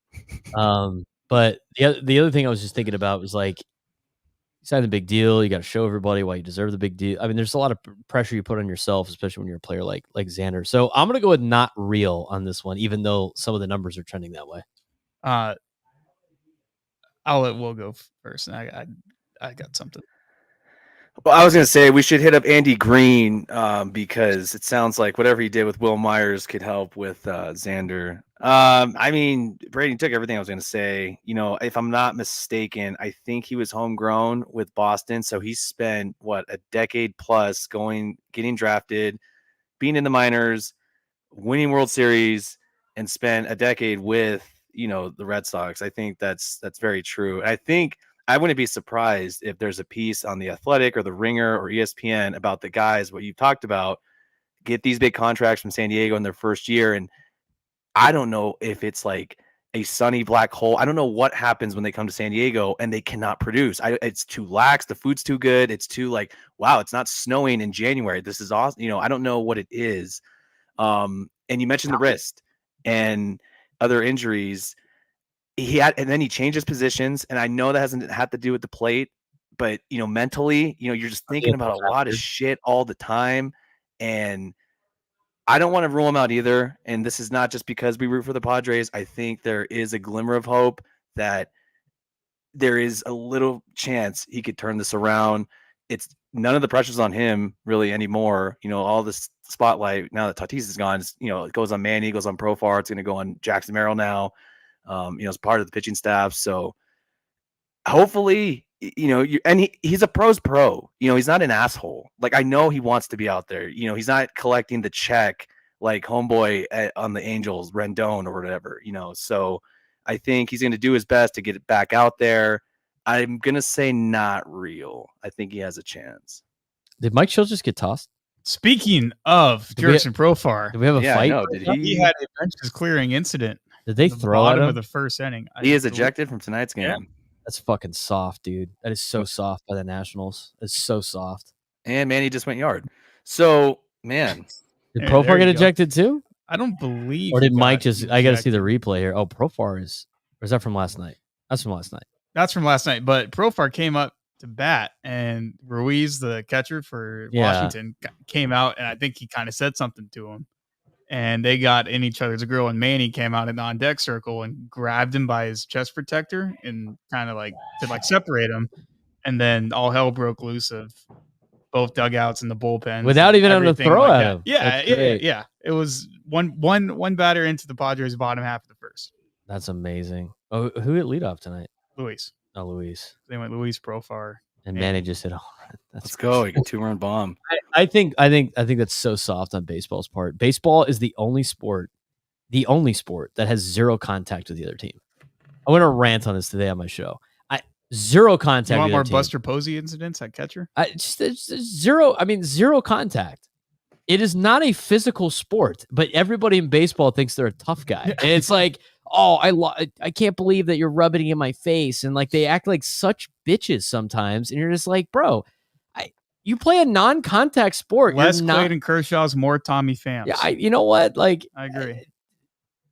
But the other thing I was just thinking about was like, you signed the big deal. You got to show everybody why you deserve the big deal. I mean, there's a lot of pressure you put on yourself, especially when you're a player like Xander. So I'm going to go with not real on this one, even though some of the numbers are trending that way. I'll let Will go first. I got something. Well, I was going to say we should hit up Andy Green because it sounds like whatever he did with Will Myers could help with Xander. Brady took everything I was going to say. If I'm not mistaken, I think he was homegrown with Boston. So he spent, a decade plus getting drafted, being in the minors, winning World Series, and spent a decade with, the Red Sox. I think that's very true. And I think I wouldn't be surprised if there's a piece on The Athletic or The Ringer or ESPN about the guys, what you talked about, get these big contracts from San Diego in their first year. And I don't know if it's like a sunny black hole. I don't know what happens when they come to San Diego and they cannot produce. It's too lax. The food's too good. It's too like, wow, it's not snowing in January. This is awesome. You know, I don't know what it is. And you mentioned the wrist and other injuries. And then he changes positions. And I know that hasn't had to do with the plate, but you know, mentally, you know, you're just thinking about a lot of shit all the time. And I don't want to rule him out either. And this is not just because we root for the Padres. I think there is a glimmer of hope that there is a little chance he could turn this around. It's none of the pressure's on him really anymore. You know, all this spotlight now that Tatis is gone, you know, it goes on Manny, it goes on Profar. It's going to go on Jackson Merrill now. You know, as part of the pitching staff. So hopefully, you know, he's a pro's pro. You know, he's not an asshole. Like, I know he wants to be out there. You know, he's not collecting the check like homeboy on the Angels, Rendon or whatever, you know. So I think he's going to do his best to get it back out there. I'm going to say not real. I think he has a chance. Did Mike Shields just get tossed? Speaking of Jurickson Profar, did we have a fight? No, he had a benches clearing incident. Did they throw at him? Of the first inning? He is ejected from tonight's game. Yeah. That's fucking soft, dude. That is so soft by the Nationals. It's so soft. And Manny just went yard. So, man. Did Profar get ejected too? I don't believe. Or did Mike just... I got to see the replay here. Oh, Profar is... Or is that from last night? That's from last night. That's from last night. But Profar came up to bat, and Ruiz, the catcher for Washington, came out, and I think he kind of said something to him. And they got in each other's grill, and Manny came out in the on-deck circle and grabbed him by his chest protector and kind of like to like separate him. And then all hell broke loose of both dugouts and the bullpen without even having to throw at him. Yeah. It was one batter into the Padres' bottom half of the first. That's amazing. Oh, who hit leadoff tonight? Luis. Oh, Luis. They went Luis, Profar, and Manny just hit a home run. Let's go. You get 2-run bomb. I think that's so soft on baseball's part. Baseball is the only sport that has zero contact with the other team. I want to rant on this today on my show. Zero contact. You want more Buster Posey incidents at catcher? It's zero. I mean, zero contact. It is not a physical sport, but everybody in baseball thinks they're a tough guy. And it's like, oh, I can't believe that you're rubbing it in my face. And like, they act like such bitches sometimes. And you're just like, bro, you play a non-contact sport. Less Clayton Kershaw's, more Tommy Pham. Yeah, you know what? Like, I agree.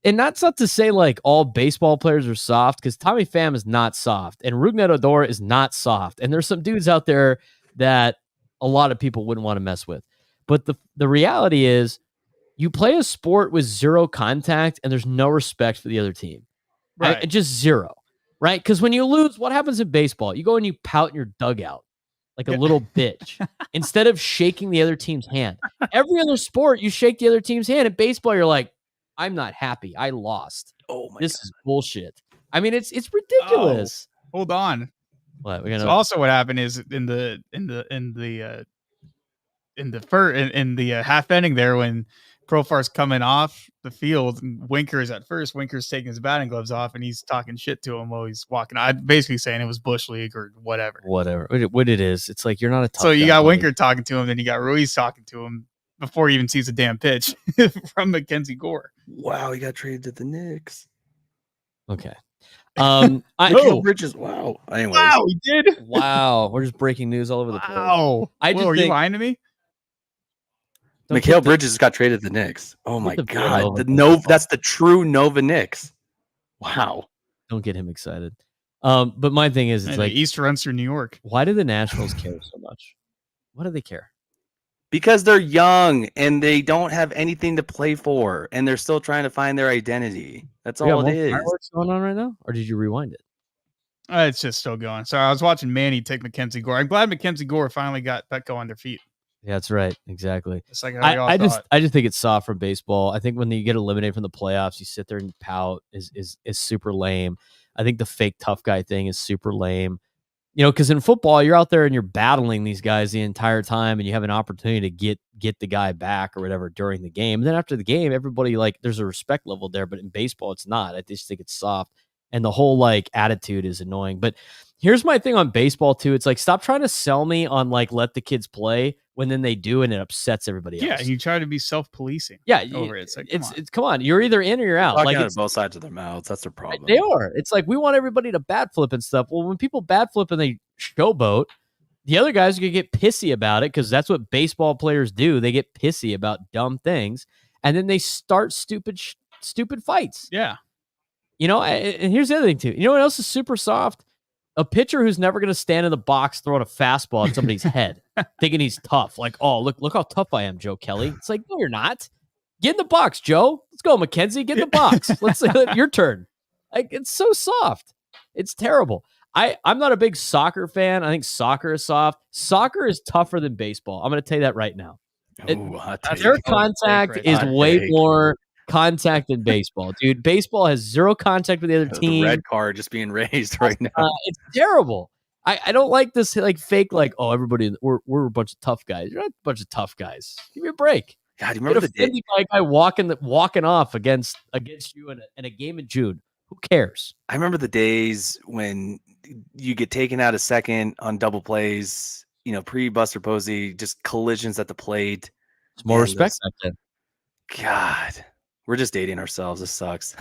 And that's not to say like all baseball players are soft, because Tommy Pham is not soft, and Rougned Odor is not soft. And there's some dudes out there that a lot of people wouldn't want to mess with. But the reality is, you play a sport with zero contact, and there's no respect for the other team. Right? Just zero. Right? Because when you lose, what happens in baseball? You go and you pout in your dugout like a little bitch instead of shaking the other team's hand. Every other sport, you shake the other team's hand. In baseball, you're like, I'm not happy. I lost. Oh my! This is bullshit. I mean, it's ridiculous. Oh, hold on. What? So also, what happened is in the half inning there, when Profar's coming off the field, and Winker's at first. Winker's taking his batting gloves off, and he's talking shit to him while he's walking. I'm basically saying it was Bush League or whatever. What it is. It's like, you're not a tough So you guy, got buddy. Winker talking to him, then you got Ruiz talking to him before he even sees a damn pitch from Mackenzie Gore. Wow, he got traded to the Knicks. Okay. Mikal Bridges. Wow. Anyways. Wow, he did. Wow, we're just breaking news all over the place. Wow. Are you lying to me? Mikal Bridges got traded to the Knicks. Oh my god. That's the true Nova Knicks. Wow. Don't get him excited. But my thing is, it's like East runs through New York. Why do the Nationals care so much? Why do they care? Because they're young and they don't have anything to play for, and they're still trying to find their identity. That's all it is. Fireworks going on right now, or did you rewind it? It's just still going. So I was watching Manny take Mackenzie Gore. I'm glad Mackenzie Gore finally got Petco on their feet. Yeah, that's right. Exactly. It's like I just think it's soft for baseball. I think when you get eliminated from the playoffs, you sit there and pout is super lame. I think the fake tough guy thing is super lame. You know, because in football, you're out there and you're battling these guys the entire time, and you have an opportunity to get the guy back or whatever during the game. And then after the game, everybody, like, there's a respect level there. But in baseball, it's not. I just think it's soft. and the whole like attitude is annoying. But here's my thing on baseball too. It's like, stop trying to sell me on like, let the kids play when then they do and it upsets everybody else. Yeah, you try to be self-policing. Yeah, over it. It's like, come on. You're either in or you're out. Talking Like out it's, of both sides of their mouths. That's their problem. they are. It's like we want everybody to bat flip and stuff. Well, when people bat flip and they showboat, the other guys are gonna get pissy about it because that's what baseball players do. They get pissy about dumb things, and then they start stupid fights. Yeah. You know, and here's the other thing too. You know what else is super soft? A pitcher who's never going to stand in the box throwing a fastball at somebody's head, thinking he's tough. Like, oh, look how tough I am, Joe Kelly. It's like, no, you're not. Get in the box, Joe. Let's go, Mackenzie. Get in the box. Let's your turn. Like, it's so soft. It's terrible. I'm not a big soccer fan. I think soccer is soft. Soccer is tougher than baseball. I'm going to tell you that right now. Their contact is way more contact in baseball, dude. Baseball has zero contact with the other team. The red card just being raised right now. It's terrible. I don't like this like fake like, oh, everybody we're a bunch of tough guys. You're not a bunch of tough guys. Give me a break. God, you remember the day by a guy walking off against you in a game in June? Who cares? I remember the days when you get taken out a second on double plays. You know, pre-Buster Posey, just collisions at the plate. It's more respect back then. God. We're just dating ourselves. This sucks.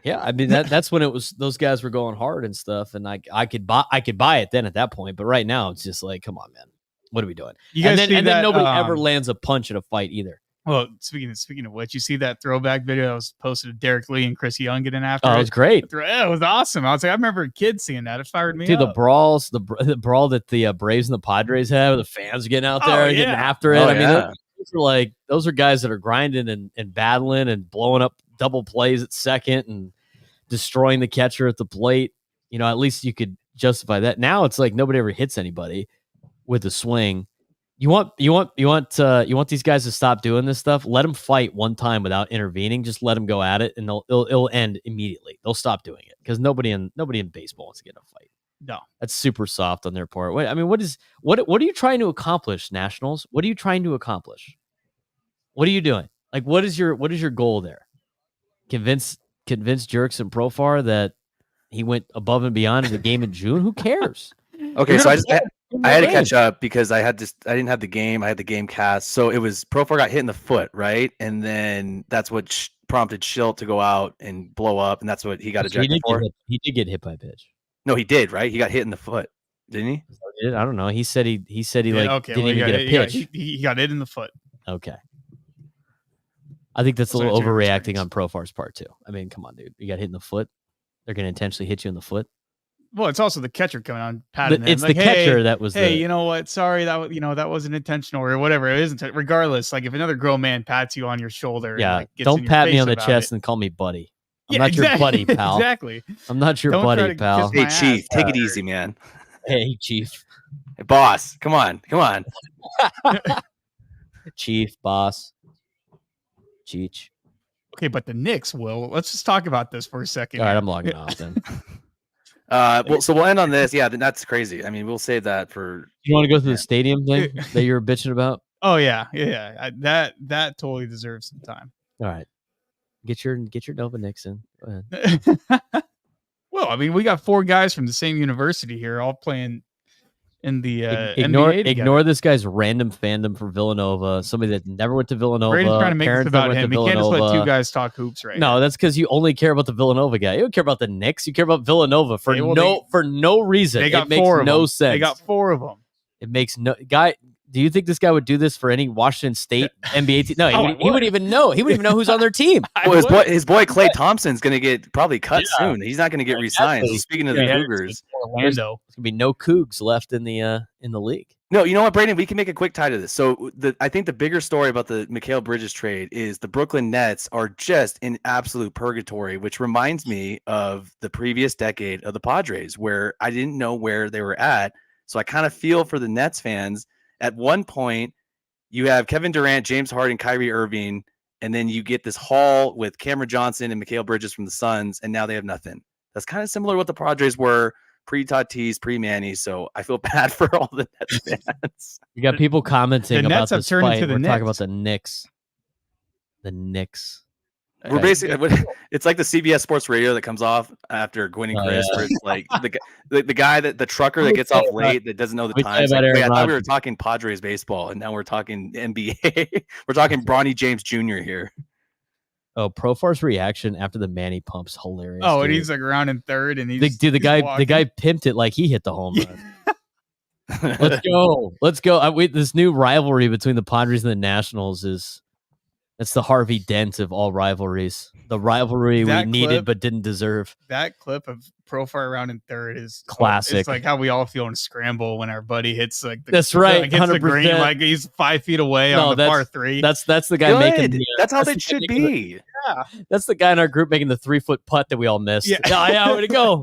Yeah, I mean that's when it was those guys were going hard and stuff, and I could buy it then at that point. But right now it's just like, come on, man, what are we doing? And then nobody ever lands a punch in a fight either. Well, speaking of which, you see that throwback video that was posted of Derek Lee and Chris Young getting after it was great. It was awesome. I was like, I remember a kid seeing that. It fired me up. The brawls, the brawl that the Braves and the Padres had, where the fans getting out there and getting after it. Those are guys that are grinding and battling and blowing up double plays at second and destroying the catcher at the plate. You know, at least you could justify that. Now it's like nobody ever hits anybody with a swing. You want these guys to stop doing this stuff. Let them fight one time without intervening. Just let them go at it, and it'll end immediately. They'll stop doing it because nobody in baseball wants to get in a fight. No, that's super soft on their part. I mean, what are you trying to accomplish, Nationals? What are you trying to accomplish? What are you doing? Like, what is your goal there? Convince Jerks and Profar that he went above and beyond in the game in June? Who cares? Okay, so I had to catch up because I didn't have the game. I had the game cast. So it was Profar got hit in the foot, right? And then that's what prompted Schilt to go out and blow up, and that's what he got ejected for. He did get hit by a pitch. No, he did, right? He got hit in the foot, didn't he? I don't know. He said he didn't even get a pitch. He got hit in the foot. Okay. I think that's a little overreacting on Profar's part too. I mean, come on, dude. You got hit in the foot. They're going to intentionally hit you in the foot. Well, it's also the catcher coming on patting him. It's like, the catcher that was. Hey, you know what? Sorry, that wasn't intentional or whatever. It isn't. Regardless, like if another grown man pats you on your shoulder, yeah, and, don't pat me on the chest and call me buddy. I'm not your buddy, pal. Exactly. I'm not your buddy, pal. Hey, Chief, take it easy, man. Hey, Chief. Hey, boss, come on. Chief, boss, Cheech. Okay, but the Knicks, let's just talk about this for a second. All right, I'm logging off then. So we'll end on this. Yeah, then that's crazy. I mean, we'll save that for. You want to go through the stadium thing that you were bitching about? Oh yeah. That totally deserves some time. All right, get your Nova Nixon. Go ahead. Well, I mean, we got 4 guys from the same university here, all playing in the ignore this guy's random fandom for Villanova. Somebody that never went to Villanova. Brady's trying to make this about him. He can't just let 2 guys talk hoops, right? No, that's because you only care about the Villanova guy. You don't care about the Knicks. You care about Villanova for no reason. They got it makes 4 of no them. sense. They got 4 of them. It makes no guy. Do you think this guy would do this for any Washington State NBA team? No, he wouldn't even know. He wouldn't even know who's on their team. Well, his boy Klay Thompson's going to get probably cut soon. He's not going to get re-signed. So speaking of the Cougars, Orlando, there's going to be no Cougs left in the league. No, you know what, Brandon? We can make a quick tie to this. So I think the bigger story about the Mikal Bridges trade is the Brooklyn Nets are just in absolute purgatory, which reminds me of the previous decade of the Padres, where I didn't know where they were at. So I kind of feel for the Nets fans. At one point, you have Kevin Durant, James Harden, Kyrie Irving, and then you get this haul with Cameron Johnson and Mikal Bridges from the Suns, and now they have nothing. That's kind of similar to what the Padres were pre-Tatis, pre-Manny, so I feel bad for all the Nets fans. You got people commenting about this fight. We're talking about the Knicks. The Knicks. We're basically it's like the CBS Sports Radio that comes off after Gwynn and Chris, where it's like the guy the trucker that gets off late that doesn't know the time. Like, I thought we were talking Padres baseball, and now we're talking NBA. We're talking Bronny James Jr. here. Oh, Profar's reaction after the Manny pump's hilarious. Oh, dude. And he's like around in third, and the guy pimped it like he hit the home run. Let's go. This new rivalry between the Padres and the Nationals it's the Harvey Dent of all rivalries. The rivalry we needed but didn't deserve. That clip of Profar around in third is classic. It's like how we all feel in scramble when our buddy hits like that's right, like hits the green, like he's 5 feet away on the par 3. That's the guy making. That's how they should be. Yeah, that's the guy in our group making the 3-foot putt that we all missed. Yeah, way to go.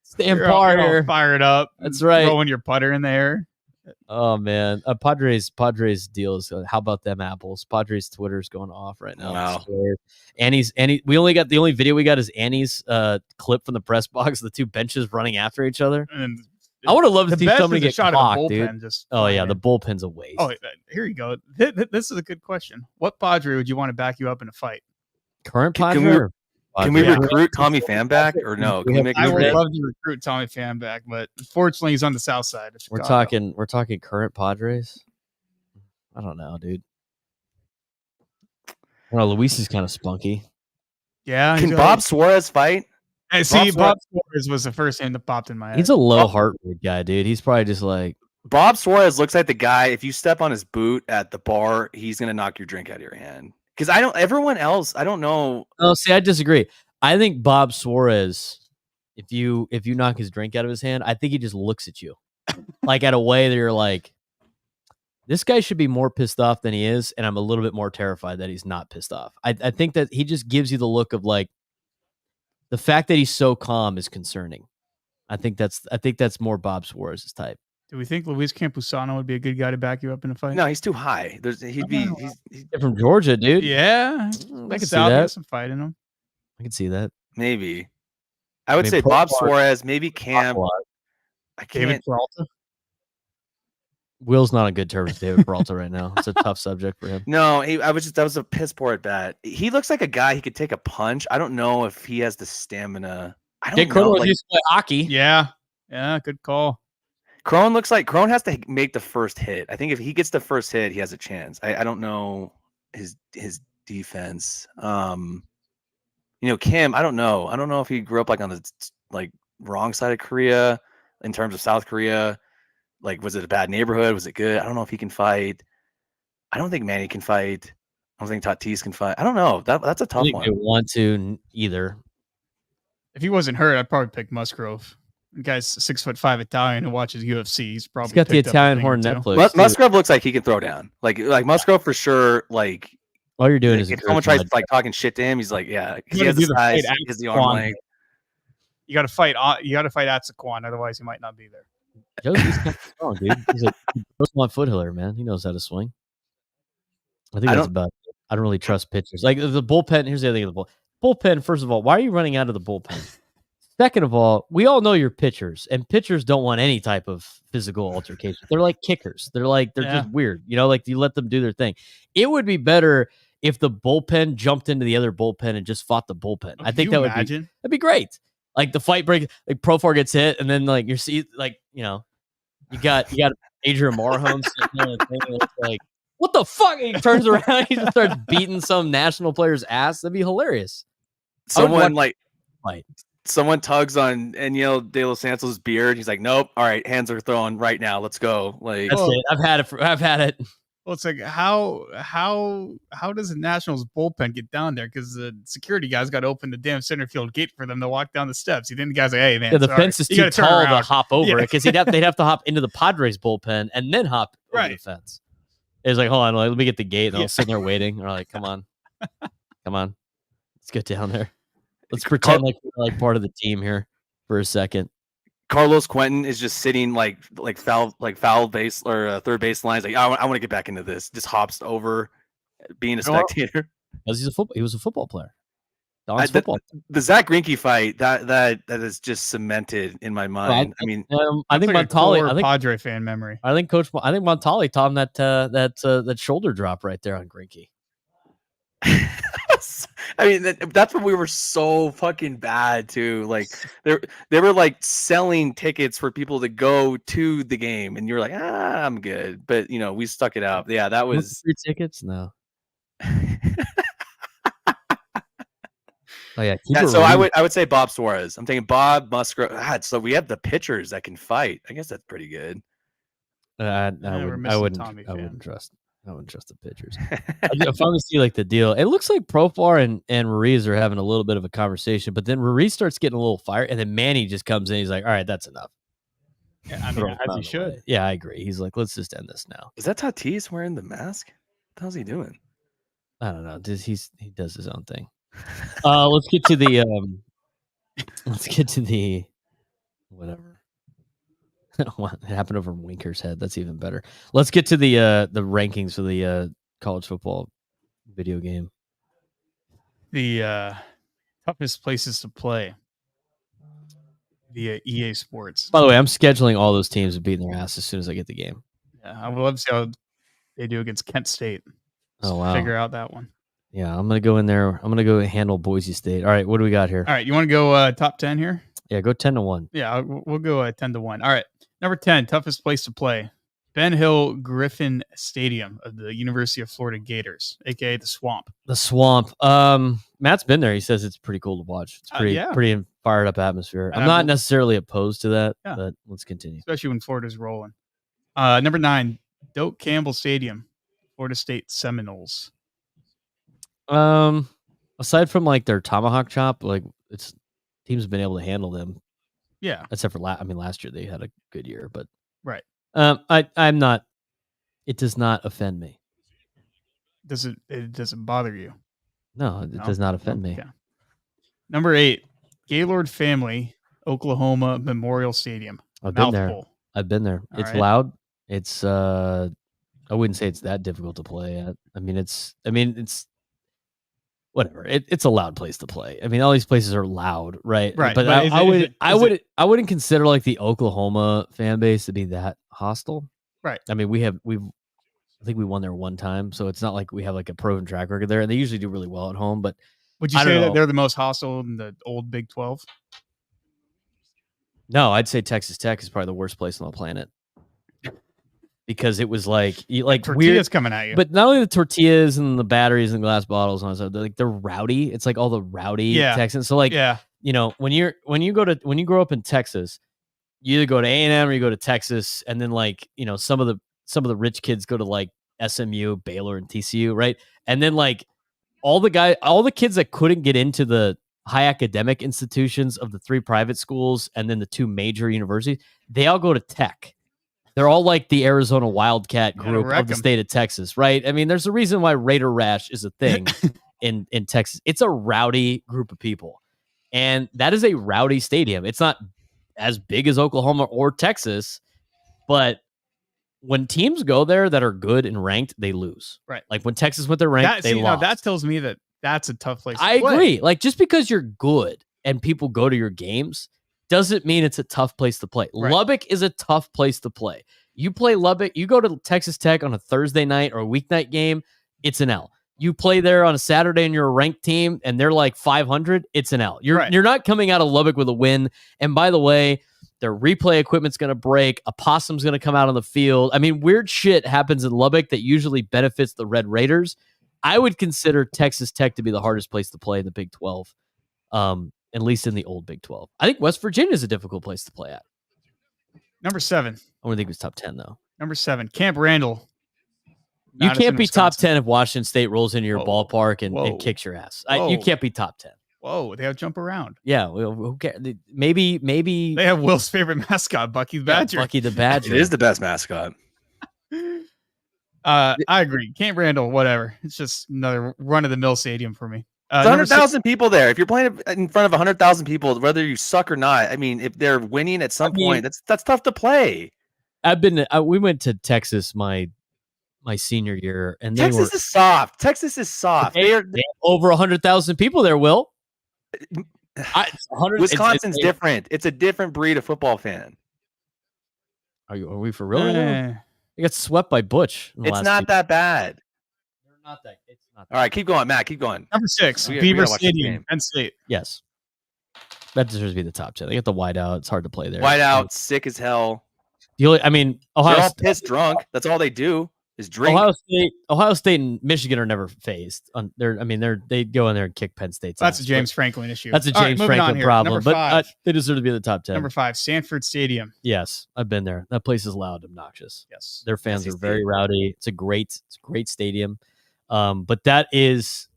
Stand par here. Fired up. That's right. Throwing your putter in the air. Oh man, Padres deal is how about them apples? Padres Twitter's going off right now. Wow. Annie. We only got the only video we got is Annie's clip from the press box, the two benches running after each other. And I would have loved to see somebody get shot clocked, dude. The bullpen's a waste. Oh, here you go. This is a good question. What Padre would you want to back you up in a fight? Current Padre. Can we recruit Tommy Pham back or no? I would love to recruit Tommy Pham back, but unfortunately he's on the south side of Chicago. We're talking current Padres. I don't know, dude. Well, Luis is kind of spunky. Yeah. Can Bob Suarez fight? I see. Bob Suarez was the first name that popped in my head. He's a low heart rate guy, dude. He's probably just like Bob Suarez looks like the guy. If you step on his boot at the bar, he's gonna knock your drink out of your hand. Because everyone else, I don't know. Oh, see, I disagree. I think Bob Suarez, if you knock his drink out of his hand, I think he just looks at you like at a way that you're like, this guy should be more pissed off than he is, and I'm a little bit more terrified that he's not pissed off. I think that he just gives you the look of like the fact that he's so calm is concerning. I think that's more Bob Suarez's type. Do we think Luis Campusano would be a good guy to back you up in a fight? No, he's too high. He's from Georgia, dude. Yeah, I can see that. Some fight in him. I can see that. Maybe. I would say Bob Suarez, maybe Cam. I can't. David Peralta. Will's not on good terms with David Peralta right now. It's a tough subject for him. No, that was a piss poor at bat. He looks like a guy he could take a punch. I don't know if he has the stamina. I don't know. Like, used to play hockey. Yeah, good call. Crone looks like Crone has to make the first hit. I think if he gets the first hit, he has a chance. I don't know his defense. Kim, I don't know. I don't know if he grew up like on the wrong side of Korea in terms of South Korea. Like, was it a bad neighborhood? Was it good? I don't know if he can fight. I don't think Manny can fight. I don't think Tatis can fight. I don't know. That's a tough one. They want to either. If he wasn't hurt, I'd probably pick Musgrove. The guy's 6'5" Italian who watches UFC. He's got the Italian horn Netflix. Musgrove looks like he can throw down. Like Musgrove for sure. Like all you're doing is if someone tries talking shit to him, he's like, yeah, he has the size, he has the arm length. You got to fight. You got to fight at Saquon, otherwise he might not be there. Josie's kind of strong, dude. He's a first-one foothitter, man. He knows how to swing. I think that's about it. I don't really trust pitchers. Like the bullpen. Here's the other thing: the bullpen. First of all, why are you running out of the bullpen? Second of all, we all know you're pitchers, and pitchers don't want any type of physical altercation. They're like kickers. They're just weird. Like you let them do their thing. It would be better if the bullpen jumped into the other bullpen and just fought the bullpen. I think that'd be great. Like the fight break, like Profar gets hit, and then like you got Adrian Marhone sitting there and it's like, what the fuck? And he turns around, he just starts beating some national player's ass. That'd be hilarious. Someone tugs on Eniel De Los Santos' beard. He's like, nope. All right, hands are thrown right now. Let's go. Like that's it. I've had it. Well, it's like how does the Nationals bullpen get down there? Because the security guys got to open the damn center field gate for them to walk down the steps. Then the guys like, hey man, the fence is too tall to hop over it because they'd have to hop into the Padres bullpen and then hop over the fence. It's like, hold on, let me get the gate. And I'll sit there waiting. Or like, come on, let's get down there. Let's pretend like we're like part of the team here for a second. Carlos Quentin is just sitting like foul base or third base lines. Like, I want to get back into this. Just hops over, being a spectator. Because he was a football player. The Zach Greinke fight that is just cemented in my mind. I think Montali. Padre fan memory. I think Montali taught him that shoulder drop right there on Greinke. I mean, that's when we were so fucking bad too. Like they were like selling tickets for people to go to the game, and you're like, I'm good. But we stuck it out. Yeah, that was free tickets. No. Oh yeah, yeah. So I would say Bob Suarez. I'm thinking Bob Musgrove. God, so we have the pitchers that can fight. I guess that's pretty good. I wouldn't trust the pitchers. I finally see like the deal. It looks like Profar and Ruiz are having a little bit of a conversation, but then Ruiz starts getting a little fired, and then Manny just comes in. He's like, "All right, that's enough." Yeah, I mean, as he should. Yeah, I agree. He's like, "Let's just end this now." Is that Tatis wearing the mask? What the hell's he doing? I don't know. He does his own thing. Let's get to the whatever. What happened over Winker's head? That's even better. Let's get to the rankings for the college football video game. The toughest places to play via EA Sports. By the way, I'm scheduling all those teams and beating their ass as soon as I get the game. Yeah, I would love to see how they do against Kent State. Oh wow! Figure out that one. Yeah, I'm gonna go in there. I'm gonna go handle Boise State. All right, what do we got here? All right, you want to go top 10 here? Yeah, go 10-1. Yeah, we'll go 10-1. All right, number 10, toughest place to play. Ben Hill Griffin Stadium of the University of Florida Gators, aka the Swamp. The Swamp. Matt's been there. He says it's pretty cool to watch. It's pretty fired up atmosphere. I'm not necessarily opposed to that, but let's continue. Especially when Florida's rolling. Number 9, Doak Campbell Stadium, Florida State Seminoles. Aside from like their tomahawk chop, like teams have been able to handle them. Yeah. Except for last year they had a good year, but right. I'm not. It does not offend me. It doesn't bother you? No, it does not offend me. Yeah. Number 8, Gaylord Family Oklahoma Memorial Stadium. I've been there. It's loud. It's I wouldn't say it's that difficult to play at. I mean, it's whatever. It's a loud place to play. I mean, all these places are loud, right? Right. But I wouldn't consider like the Oklahoma fan base to be that hostile. Right. I mean, I think we won there one time, so it's not like we have like a proven track record there, and they usually do really well at home. But would you say that they're the most hostile in the old Big 12? No, I'd say Texas Tech is probably the worst place on the planet. Because it was like tortillas weird coming at you, but not only the tortillas and the batteries and glass bottles and stuff. They're rowdy. It's like all the rowdy Texans. So like, when you grow up in Texas, you either go to A&M or you go to Texas, and then like some of the rich kids go to like SMU, Baylor, and TCU, right? And then like all the kids that couldn't get into the high academic institutions of the 3 private schools and then the 2 major universities, they all go to Tech. They're all like the Arizona Wildcat group of the state of Texas, right? I mean, there's a reason why Raider Rash is a thing in Texas. It's a rowdy group of people. And that is a rowdy stadium. It's not as big as Oklahoma or Texas, but when teams go there that are good and ranked, they lose. Right. Like when Texas went there ranked, they lost. Now that tells me that that's a tough place to play. I agree. Like just because you're good and people go to your games doesn't mean it's a tough place to play. Right. Lubbock is a tough place to play. You play Lubbock, you go to Texas Tech on a Thursday night or a weeknight game, it's an L. You play there on a Saturday and you're a ranked team and they're like 500, it's an L. You're not coming out of Lubbock with a win. And by the way, their replay equipment's going to break. A possum's going to come out on the field. I mean, weird shit happens in Lubbock that usually benefits the Red Raiders. I would consider Texas Tech to be the hardest place to play in the Big 12. At least in the old Big 12. I think West Virginia is a difficult place to play at. Number 7. I wouldn't think it was top 10, though. Number 7, Camp Randall. You can't be top 10 if Washington State rolls into your ballpark and kicks your ass. You can't be top 10. Whoa, they have jump around. Yeah, who cares? Maybe they have Will's favorite mascot, Bucky the Badger. Bucky the Badger. It is the best mascot. I agree. Camp Randall, whatever. It's just another run-of-the-mill stadium for me. 100,000 people there. If you're playing in front of 100,000 people, whether you suck or not, I mean, if they're winning at some point, that's tough to play. We went to Texas my senior year, and Texas is soft. Texas is soft. They have over 100,000 people there. Will Wisconsin's different. It's a different breed of football fan. Are we for real? They got swept by Butch. It's not that bad. They're not that. It's Not All right, keep going, Matt. Keep going. Number 6, We Beaver gotta watch this Stadium, game. Penn State. Yes. That deserves to be the top 10. They get the whiteout. It's hard to play there. Whiteout, sick as hell. Ohio They're all State, pissed drunk. That's all they do is drink. Ohio State and Michigan are never phased. They go in there and kick Penn State's That's ass, a James Franklin issue. That's a All right, James moving on Franklin here. problem. Number But 5. they deserve to be in the top 10. Number 5, Sanford Stadium. Yes, I've been there. That place is loud, obnoxious. Yes. Their fans Yes, are very Stadium. rowdy. It's a great stadium. But that is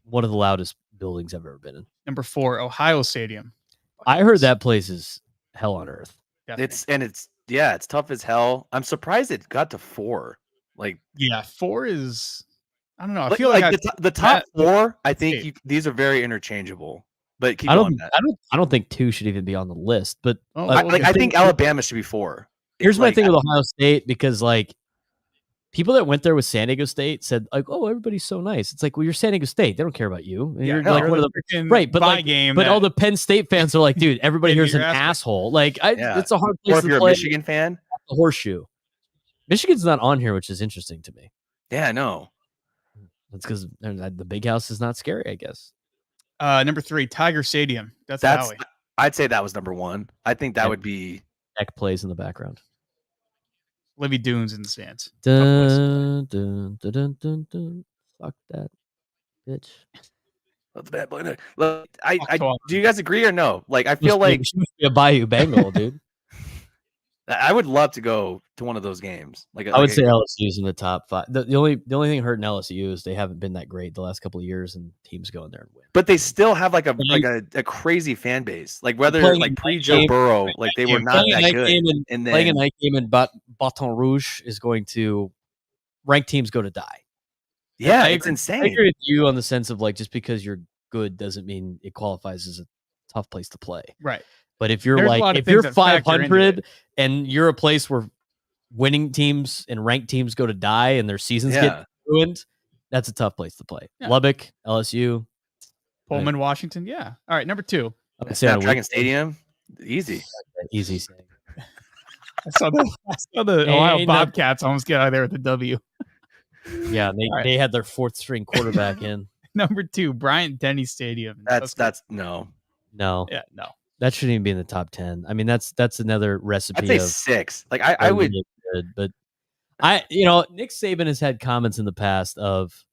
one of the loudest buildings I've ever been in. Number 4, Ohio Stadium. I heard that place is hell on earth. Definitely. It's tough as hell. I'm surprised it got to 4. Like, Yeah, 4 is. I don't know. I like, feel like the top 4. I State. think these are very interchangeable. But keep I going. don't Matt. I don't think 2 should even be on the list. But Oh, I, well, like, I think Alabama should be 4. here's my Like, thing with Ohio State, because like people that went there with San Diego State said like, oh, everybody's so nice. It's like, well, you're San Diego State. They don't care about you. And you're no, like they're one of the freaking right, but buy like, game. but that- all the Penn State fans are like, dude, everybody Give here's you an your ass kicked. asshole. Like, Yeah. it's a hard or place if to you're a play. Michigan fan, The horseshoe. Michigan's not on here, which is interesting to me. yeah, no. That's because the big house is not scary, I guess. Number 3, Tiger Stadium. That's That's Valley. I'd say that was number 1. I think that Yeah. would be Tech plays in the background. Livy Dunes in the stands. Tough place to play. Dun, dun, dun, dun, dun, dun. Fuck that bitch. that's a bad boy. Look, I Fuck. do you guys agree or no? Like, I feel like she must be a Bayou Bengal, dude. I would love to go to one of those games. Like, I would say LSU's in the top 5. The only thing hurting LSU is they haven't been that great the last couple of years, and teams go in there and win. but they still have like Playing- a crazy fan base. Like, whether Playing like a pre night Joe game- Burrow, like they were not Playing a that night good. game and And playing a then night game in Baton Rouge is going to ranked teams go to die. yeah, I it's agree- I insane. agree with you on the sense of like just because you're good doesn't mean it qualifies as a tough place to play. Right. But if you're There's a like lot of if you're things that factor into 500 it. and you're a place where winning teams and ranked teams go to die and their seasons Yeah. get ruined, that's a tough place to play. Yeah. Lubbock, LSU, Pullman, Washington. Yeah. All right. Number 2. I would say on a Snapdragon weekend, Stadium, easy. easy saying. I saw the Ohio Ain't no- Bobcats almost get out of there with a W. Yeah, they, All right. they had their 4th string quarterback in. Number 2, Bryant Denny Stadium. That's no. No, yeah. No. that shouldn't even be in the top 10. I mean, that's another recipe I'd say of 6. Like, I would. really good, but Nick Saban has had comments in the past of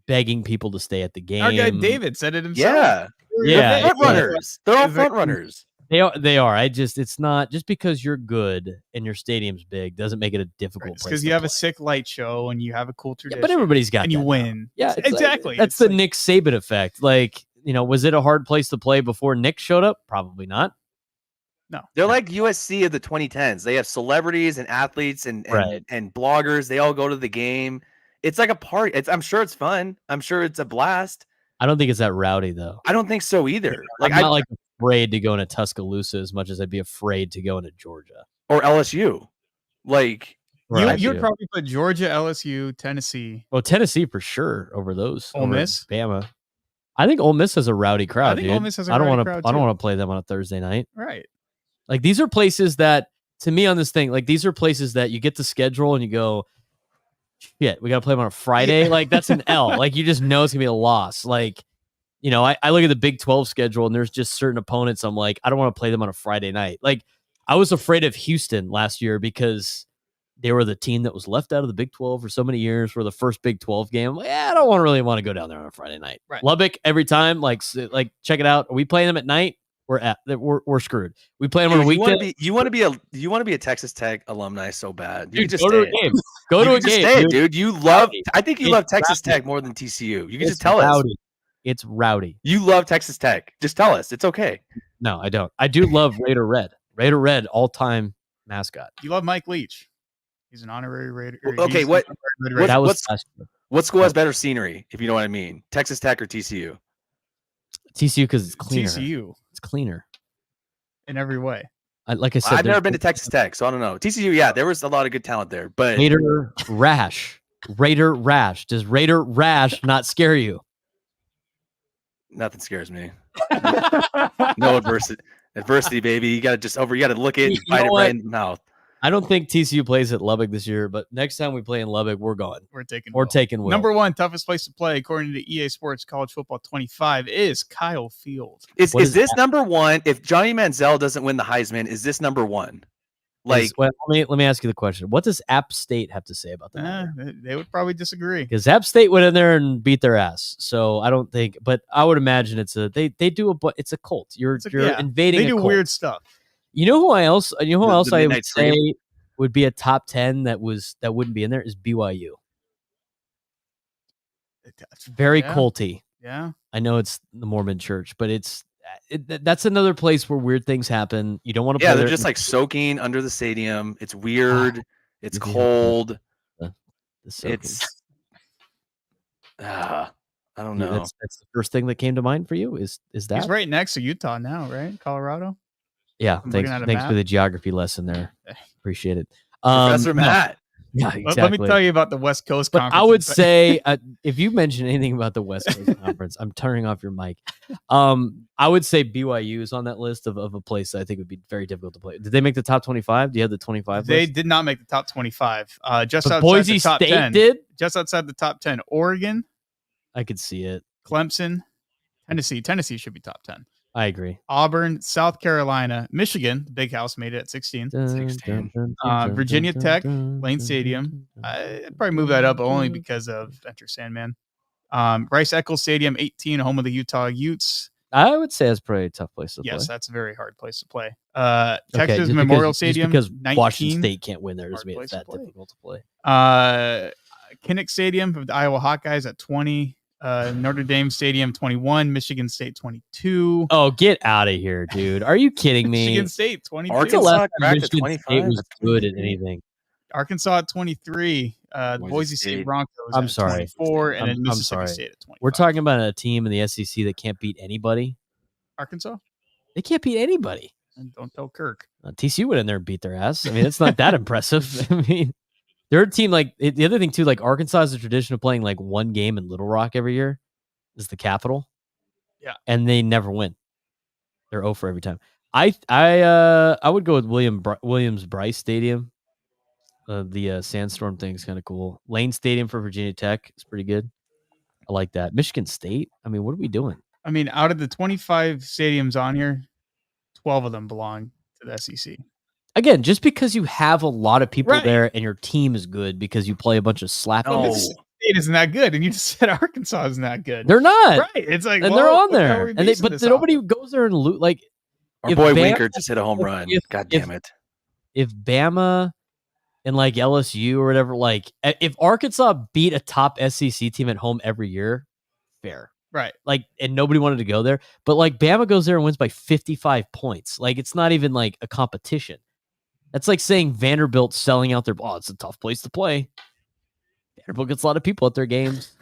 begging people to stay at the game. Our guy David said it himself. Yeah, Yeah, front yeah. runners. They're all Is that- front runners. They are. It's not just because you're good and your stadium's big doesn't make it a difficult place. Because to you have play. a sick light show and you have a cool Yeah, tradition. but everybody's got and you that now. win. Yeah, it's like- exactly. that's It's the like- Nick Saban effect. Like, was it a hard place to play before Nick showed up? Probably not. No. They're like USC of the 2010s. They have celebrities and athletes and Right. and bloggers. They all go to the game. It's like a party. I'm sure it's fun. I'm sure it's a blast. I don't think it's that rowdy though. I don't think so either. Like, I'm not like afraid to go into Tuscaloosa as much as I'd be afraid to go into Georgia. or LSU. Like, Right. You would probably put Georgia, LSU, Tennessee. Well, Tennessee for sure over those. Ole over Miss? Bama. I think Ole Miss has a rowdy crowd. think dude. Ole Miss has a I don't rowdy want crowd, to. I don't too. want to play them on a Thursday night. Right. Like these are places that, to me, on this thing, like these are places that you get the schedule and you go, shit, we got to play them on a Friday. Yeah. Like that's an L. Like you just know it's gonna be a loss. Like, I look at the Big 12 schedule and there's just certain opponents. I'm like, I don't want to play them on a Friday night. Like I was afraid of Houston last year because they were the team that was left out of the Big 12 for so many years. For the first Big 12 game, I'm like, I don't really want to go down there on a Friday night. Right. Lubbock every time, like check it out. Are we playing them at night? We're screwed. We play them on a dude, weekday. you want to be a Texas Tech alumni so bad. You Dude, can just go to a stay. game. Go You to a can just game, stay, dude. dude. You love. I think you It's love Texas rowdy. Tech more than TCU. You can It's just tell us. rowdy. It's rowdy. You love Texas Tech. Just tell us. It's okay. No, I don't. I do love Raider Red. Raider Red, all-time mascot. You love Mike Leach. He's an honorary Raider. or Okay, he's an what- honorary what- Raider. That was what's- last year. What school has better scenery, if you know what I mean? Texas Tech or TCU? TCU because it's cleaner. TCU It's cleaner. in every way. Like I said, I've never there's been to Texas Tech, so I don't know. TCU, yeah, there was a lot of good talent there, but Raider Rash. Raider Rash. Does Raider Rash not scare you? nothing scares me. No adversity, baby. You gotta look it and You bite know it what? right in the mouth. I don't think TCU plays at Lubbock this year, but next time we play in Lubbock, we're going. We're taking Or Will. taking Will. Number 1 toughest place to play, according to EA Sports College Football 25, is Kyle Field. Is What is this number 1? If Johnny Manziel doesn't win the Heisman, is this number 1? Like, well, let me ask you the question. What does App State have to say about that? They would probably disagree. Because App State went in there and beat their ass. So I don't think, but I would imagine it's a it's a cult. You're invading. They do a cult. weird stuff. You know who else I would Midnight say Scream? would be a top 10 that wouldn't be in there is BYU. Very Yeah. culty. Yeah. I know it's the Mormon church, but that's another place where weird things happen. You don't want to play they're there. just like soaking under the stadium. It's weird. It's Maybe cold. the soaking. It's I don't Yeah, know. that's the first thing that came to mind for you is that? He's right next to Utah now, right? Colorado. Yeah, I'm thanks looking at a for map. the geography lesson there. Appreciate it. Professor no, Matt. Yeah, Let exactly. me tell you about the West Coast But Conference. I would say if you mention anything about the West Coast Conference, I'm turning off your mic. I would say BYU is on that list of a place that I think would be very difficult to play. Did they make the top 25? Do you have the 25? they list? did not make the top 25. Just But outside Boise the top State 10. did. Just outside the top 10. Oregon, I could see it. Clemson, Tennessee. Tennessee should be top 10. I agree. Auburn, South Carolina, Michigan. The Big House made it at 16. 16. Virginia Tech, Lane Stadium. I'd probably move that up only because of Enter Sandman. Rice Eccles Stadium, 18, home of the Utah Utes. I would say it's probably a tough place to play. Yes, that's a very hard place to play. Okay, Texas just Memorial because, Stadium, just 19. because Washington State can't win there doesn't Hard mean place it's to that play. difficult to play. Kinnick Stadium of the Iowa Hawkeyes at 20. Notre Dame Stadium 21. Michigan State 22. Oh, get out of here, dude! Are you kidding me? Michigan State 22. When's the Arkansas last time cracked at Michigan 25? State was That's good at 23. anything? Arkansas at 23. Boise Boise State State. Broncos I'm at sorry. 24. And then I'm Mississippi sorry. State at 25. We're talking about a team in the SEC that can't beat anybody. Arkansas? They can't beat anybody. And don't tell Kirk. TCU went in there and beat their ass. I mean, it's not that impressive. I mean, they're a team like the other thing too. Like Arkansas has a tradition of playing like one game in Little Rock every year. Is the capital. Yeah. And they never win. They're 0 for every time. I would go with Williams-Brice Stadium. The sandstorm thing is kind of cool. Lane Stadium for Virginia Tech is pretty good. I like that. Michigan State. I mean, what are we doing? I mean, out of the 25 stadiums on here, 12 of them belong to the SEC. Again, just because you have a lot of people Right. there and your team is good because you play a bunch of slap. No. games. State isn't that good, and you just said Arkansas isn't that good. They're not. right. It's like, And well, they're on what the hell are there. we And basing but this nobody off? goes there and loot. Like Our If boy Bama- Winker just hit a home run. God if- damn it. if Bama and like LSU or whatever, like if Arkansas beat a top SEC team at home every year, fair. Right. Like, and nobody wanted to go there. But like Bama goes there and wins by 55 points. Like, it's not even like a competition. That's like saying Vanderbilt selling out their it's a tough place to play. Vanderbilt gets a lot of people at their games.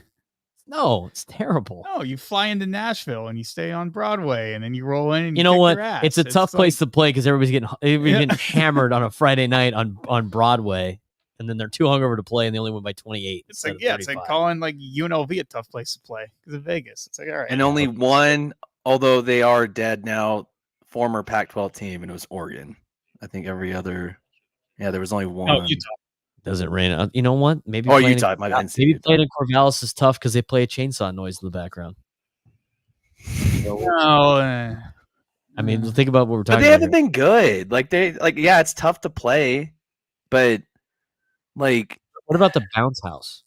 No, it's terrible. No, you fly into Nashville and you stay on Broadway, and then you roll in. And You know kick what? their ass. It's a tough like- place to play because everybody's getting hammered on a Friday night on Broadway, and then they're too hungover to play, and they only win by 28. It's instead like of it's like 35. calling like UNLV a tough place to play because of Vegas. It's like all right, And only one, although they are dead now, former Pac-12 team, and it was Oregon. I think every other, there was only one. Utah. Doesn't rain. You know what? Maybe Oh, playing Utah. in- My bad. maybe playing in Corvallis is tough because they play a chainsaw noise in the background. No, I mean, think about what we're But talking they about. haven't been good. Yeah, it's tough to play, but like, What about the bounce house?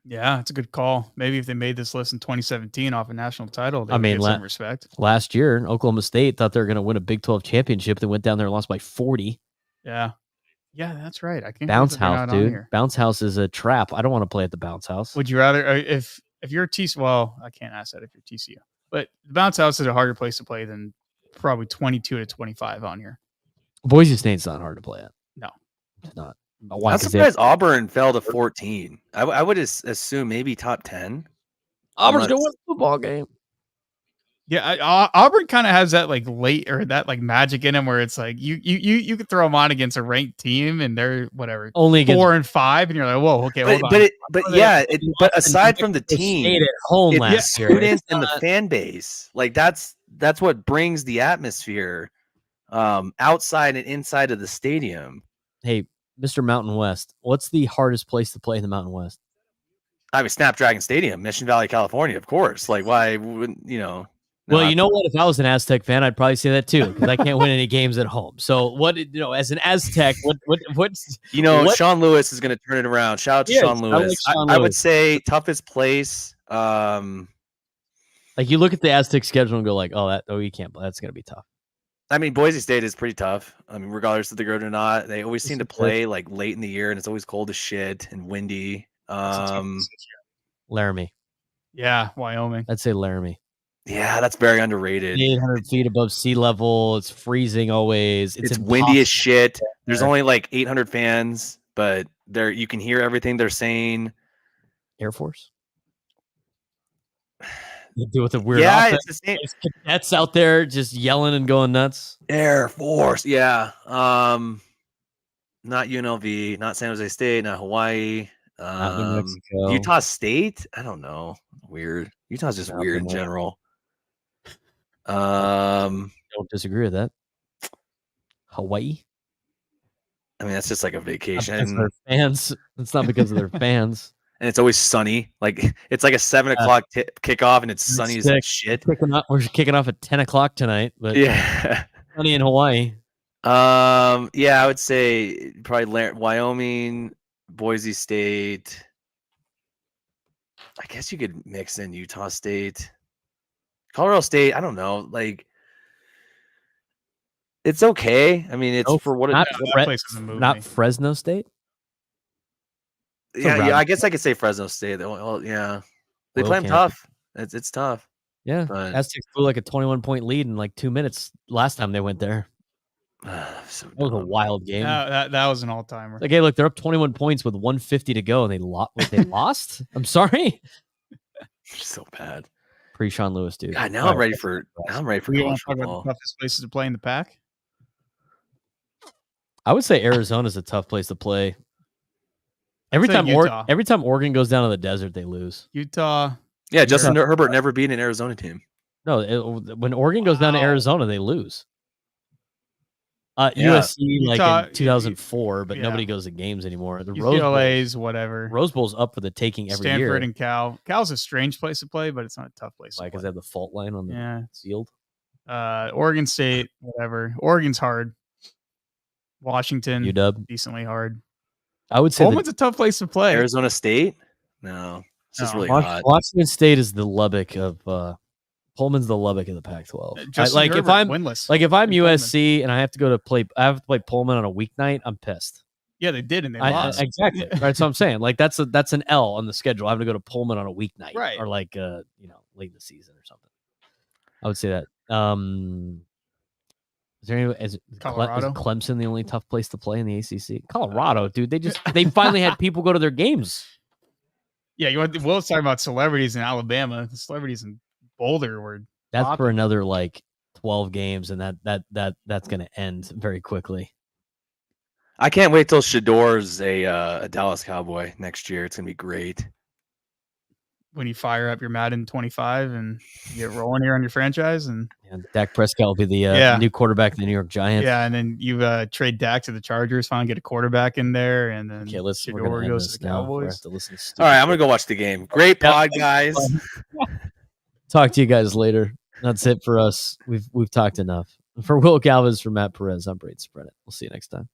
yeah, it's a good call. Maybe if they made this list in 2017 off a national title, they I would mean, get some respect. Last year, Oklahoma State thought they were going to win a Big 12 championship. They went down there and lost by 40. Yeah, that's right. I can't Bounce believe they're house, not on dude. here. Bounce house is a trap. I don't want to play at the bounce house. Would you rather if you're TCU? Well, I can't ask that if you're TCU, but the bounce house is a harder place to play than probably 22 to 25 on here. Boise State's not hard to play at. No. It's not. Why? I'm 'Cause they- surprised Auburn fell to 14. I would assume maybe top 10. Auburn's unless- going to win the football game. Yeah, Auburn kind of has that like late or that like magic in them where it's like you could throw them on against a ranked team and they're whatever Only against 4 and 5 and you're like, whoa, okay, hold on. But aside from the State team, at home it's last year. students It's and the not- fan base. Like that's what brings the atmosphere. outside and inside of the stadium. Hey, Mr. Mountain West, what's the hardest place to play in the Mountain West? I mean, Snapdragon Stadium, Mission Valley, California, of course. Like, why wouldn't Well, you know what? If I was an Aztec fan, I'd probably say that too, because I can't win any games at home. So, what as an Aztec, what's Sean Lewis is going to turn it around. Shout out to Sean Lewis. I would say toughest place. Like you look at the Aztec schedule and go like, you can't. That's going to be tough. I mean, Boise State is pretty tough. I mean, regardless if they're good or not, they always seem to play like late in the year, and it's always cold as shit and windy. Laramie. Yeah, Wyoming. I'd say Laramie. Yeah, that's very underrated. 800 feet above sea level. It's freezing always. It's windy as shit. There's only like 800 fans, but you can hear everything they're saying. Air Force. You do with the weird. Yeah, it's the same. There's cadets out there just yelling and going nuts. Air Force. Yeah. Not UNLV, not San Jose State, not Hawaii. Not New Mexico. Utah State. I don't know. Weird. Utah's just weird in general. Don't disagree with that. Hawaii. I mean, that's just like a vacation. That's their fans. It's not because of their fans. And it's always sunny. Like it's like a 7 o'clock kickoff, and it's sunny as shit. We're kicking off at 10 o'clock tonight, but yeah, sunny in Hawaii. Yeah, I would say probably Wyoming, Boise State. I guess you could mix in Utah State, Colorado State. I don't know. Like, it's okay. I mean, it's for what not Fresno State. Yeah, I guess I could say Fresno State. Well, yeah, they play them tough. It's tough. Yeah, Aztecs blew like a 21-point lead in like 2 minutes last time they went there. So that was a wild game. That was an all-timer. Like, hey, look, they're up 21 points with 150 to go, and they lost. I'm sorry. So bad. Pre-Sean Lewis, dude. God, now I'm ready for college football. The toughest places to play in the pack. I would say Arizona's a tough place to play. Every time Oregon goes down to the desert, they lose. Utah. Yeah, Justin Herbert never beat an Arizona team. No, when Oregon goes down to Arizona, they lose. USC Utah, like in 2004, but nobody goes to games anymore. The UCLA's whatever. Rose Bowl's up for the taking every year. Stanford and Cal. Cal's a strange place to play, but it's not a tough place. Why? Because they have the fault line on the field. Oregon State, whatever. Oregon's hard. Washington, UW, decently hard. I would say Pullman's a tough place to play. Arizona State? No. It's just really hot. Washington State is the Lubbock of Pullman's the Lubbock of the Pac-12. Like if I'm winless. Like if I'm USC and I have to play Pullman on a weeknight, I'm pissed. Yeah, they did and they lost. Exactly. Right. So I'm saying like that's an L on the schedule. I have to go to Pullman on a weeknight, right? Or like late in the season or something. I would say that. Is Clemson the only tough place to play in the ACC? Colorado, dude. They finally had people go to their games. Yeah, Will's talking about celebrities in Alabama. The celebrities in Boulder were that's for another like 12 games, and that's going to end very quickly. I can't wait till Shador's a Dallas Cowboy next year. It's going to be great. When you fire up your Madden 25 and you get rolling here on your franchise, and Dak Prescott will be the new quarterback of the New York Giants. Yeah, and then you trade Dak to the Chargers, finally get a quarterback in there, and then Shador goes to the Cowboys. All right, I'm gonna go watch the game. Great pod, guys. Talk to you guys later. That's it for us. We've talked enough. For Will Galvez, for Matt Perez, I'm Braden Spread It. We'll see you next time.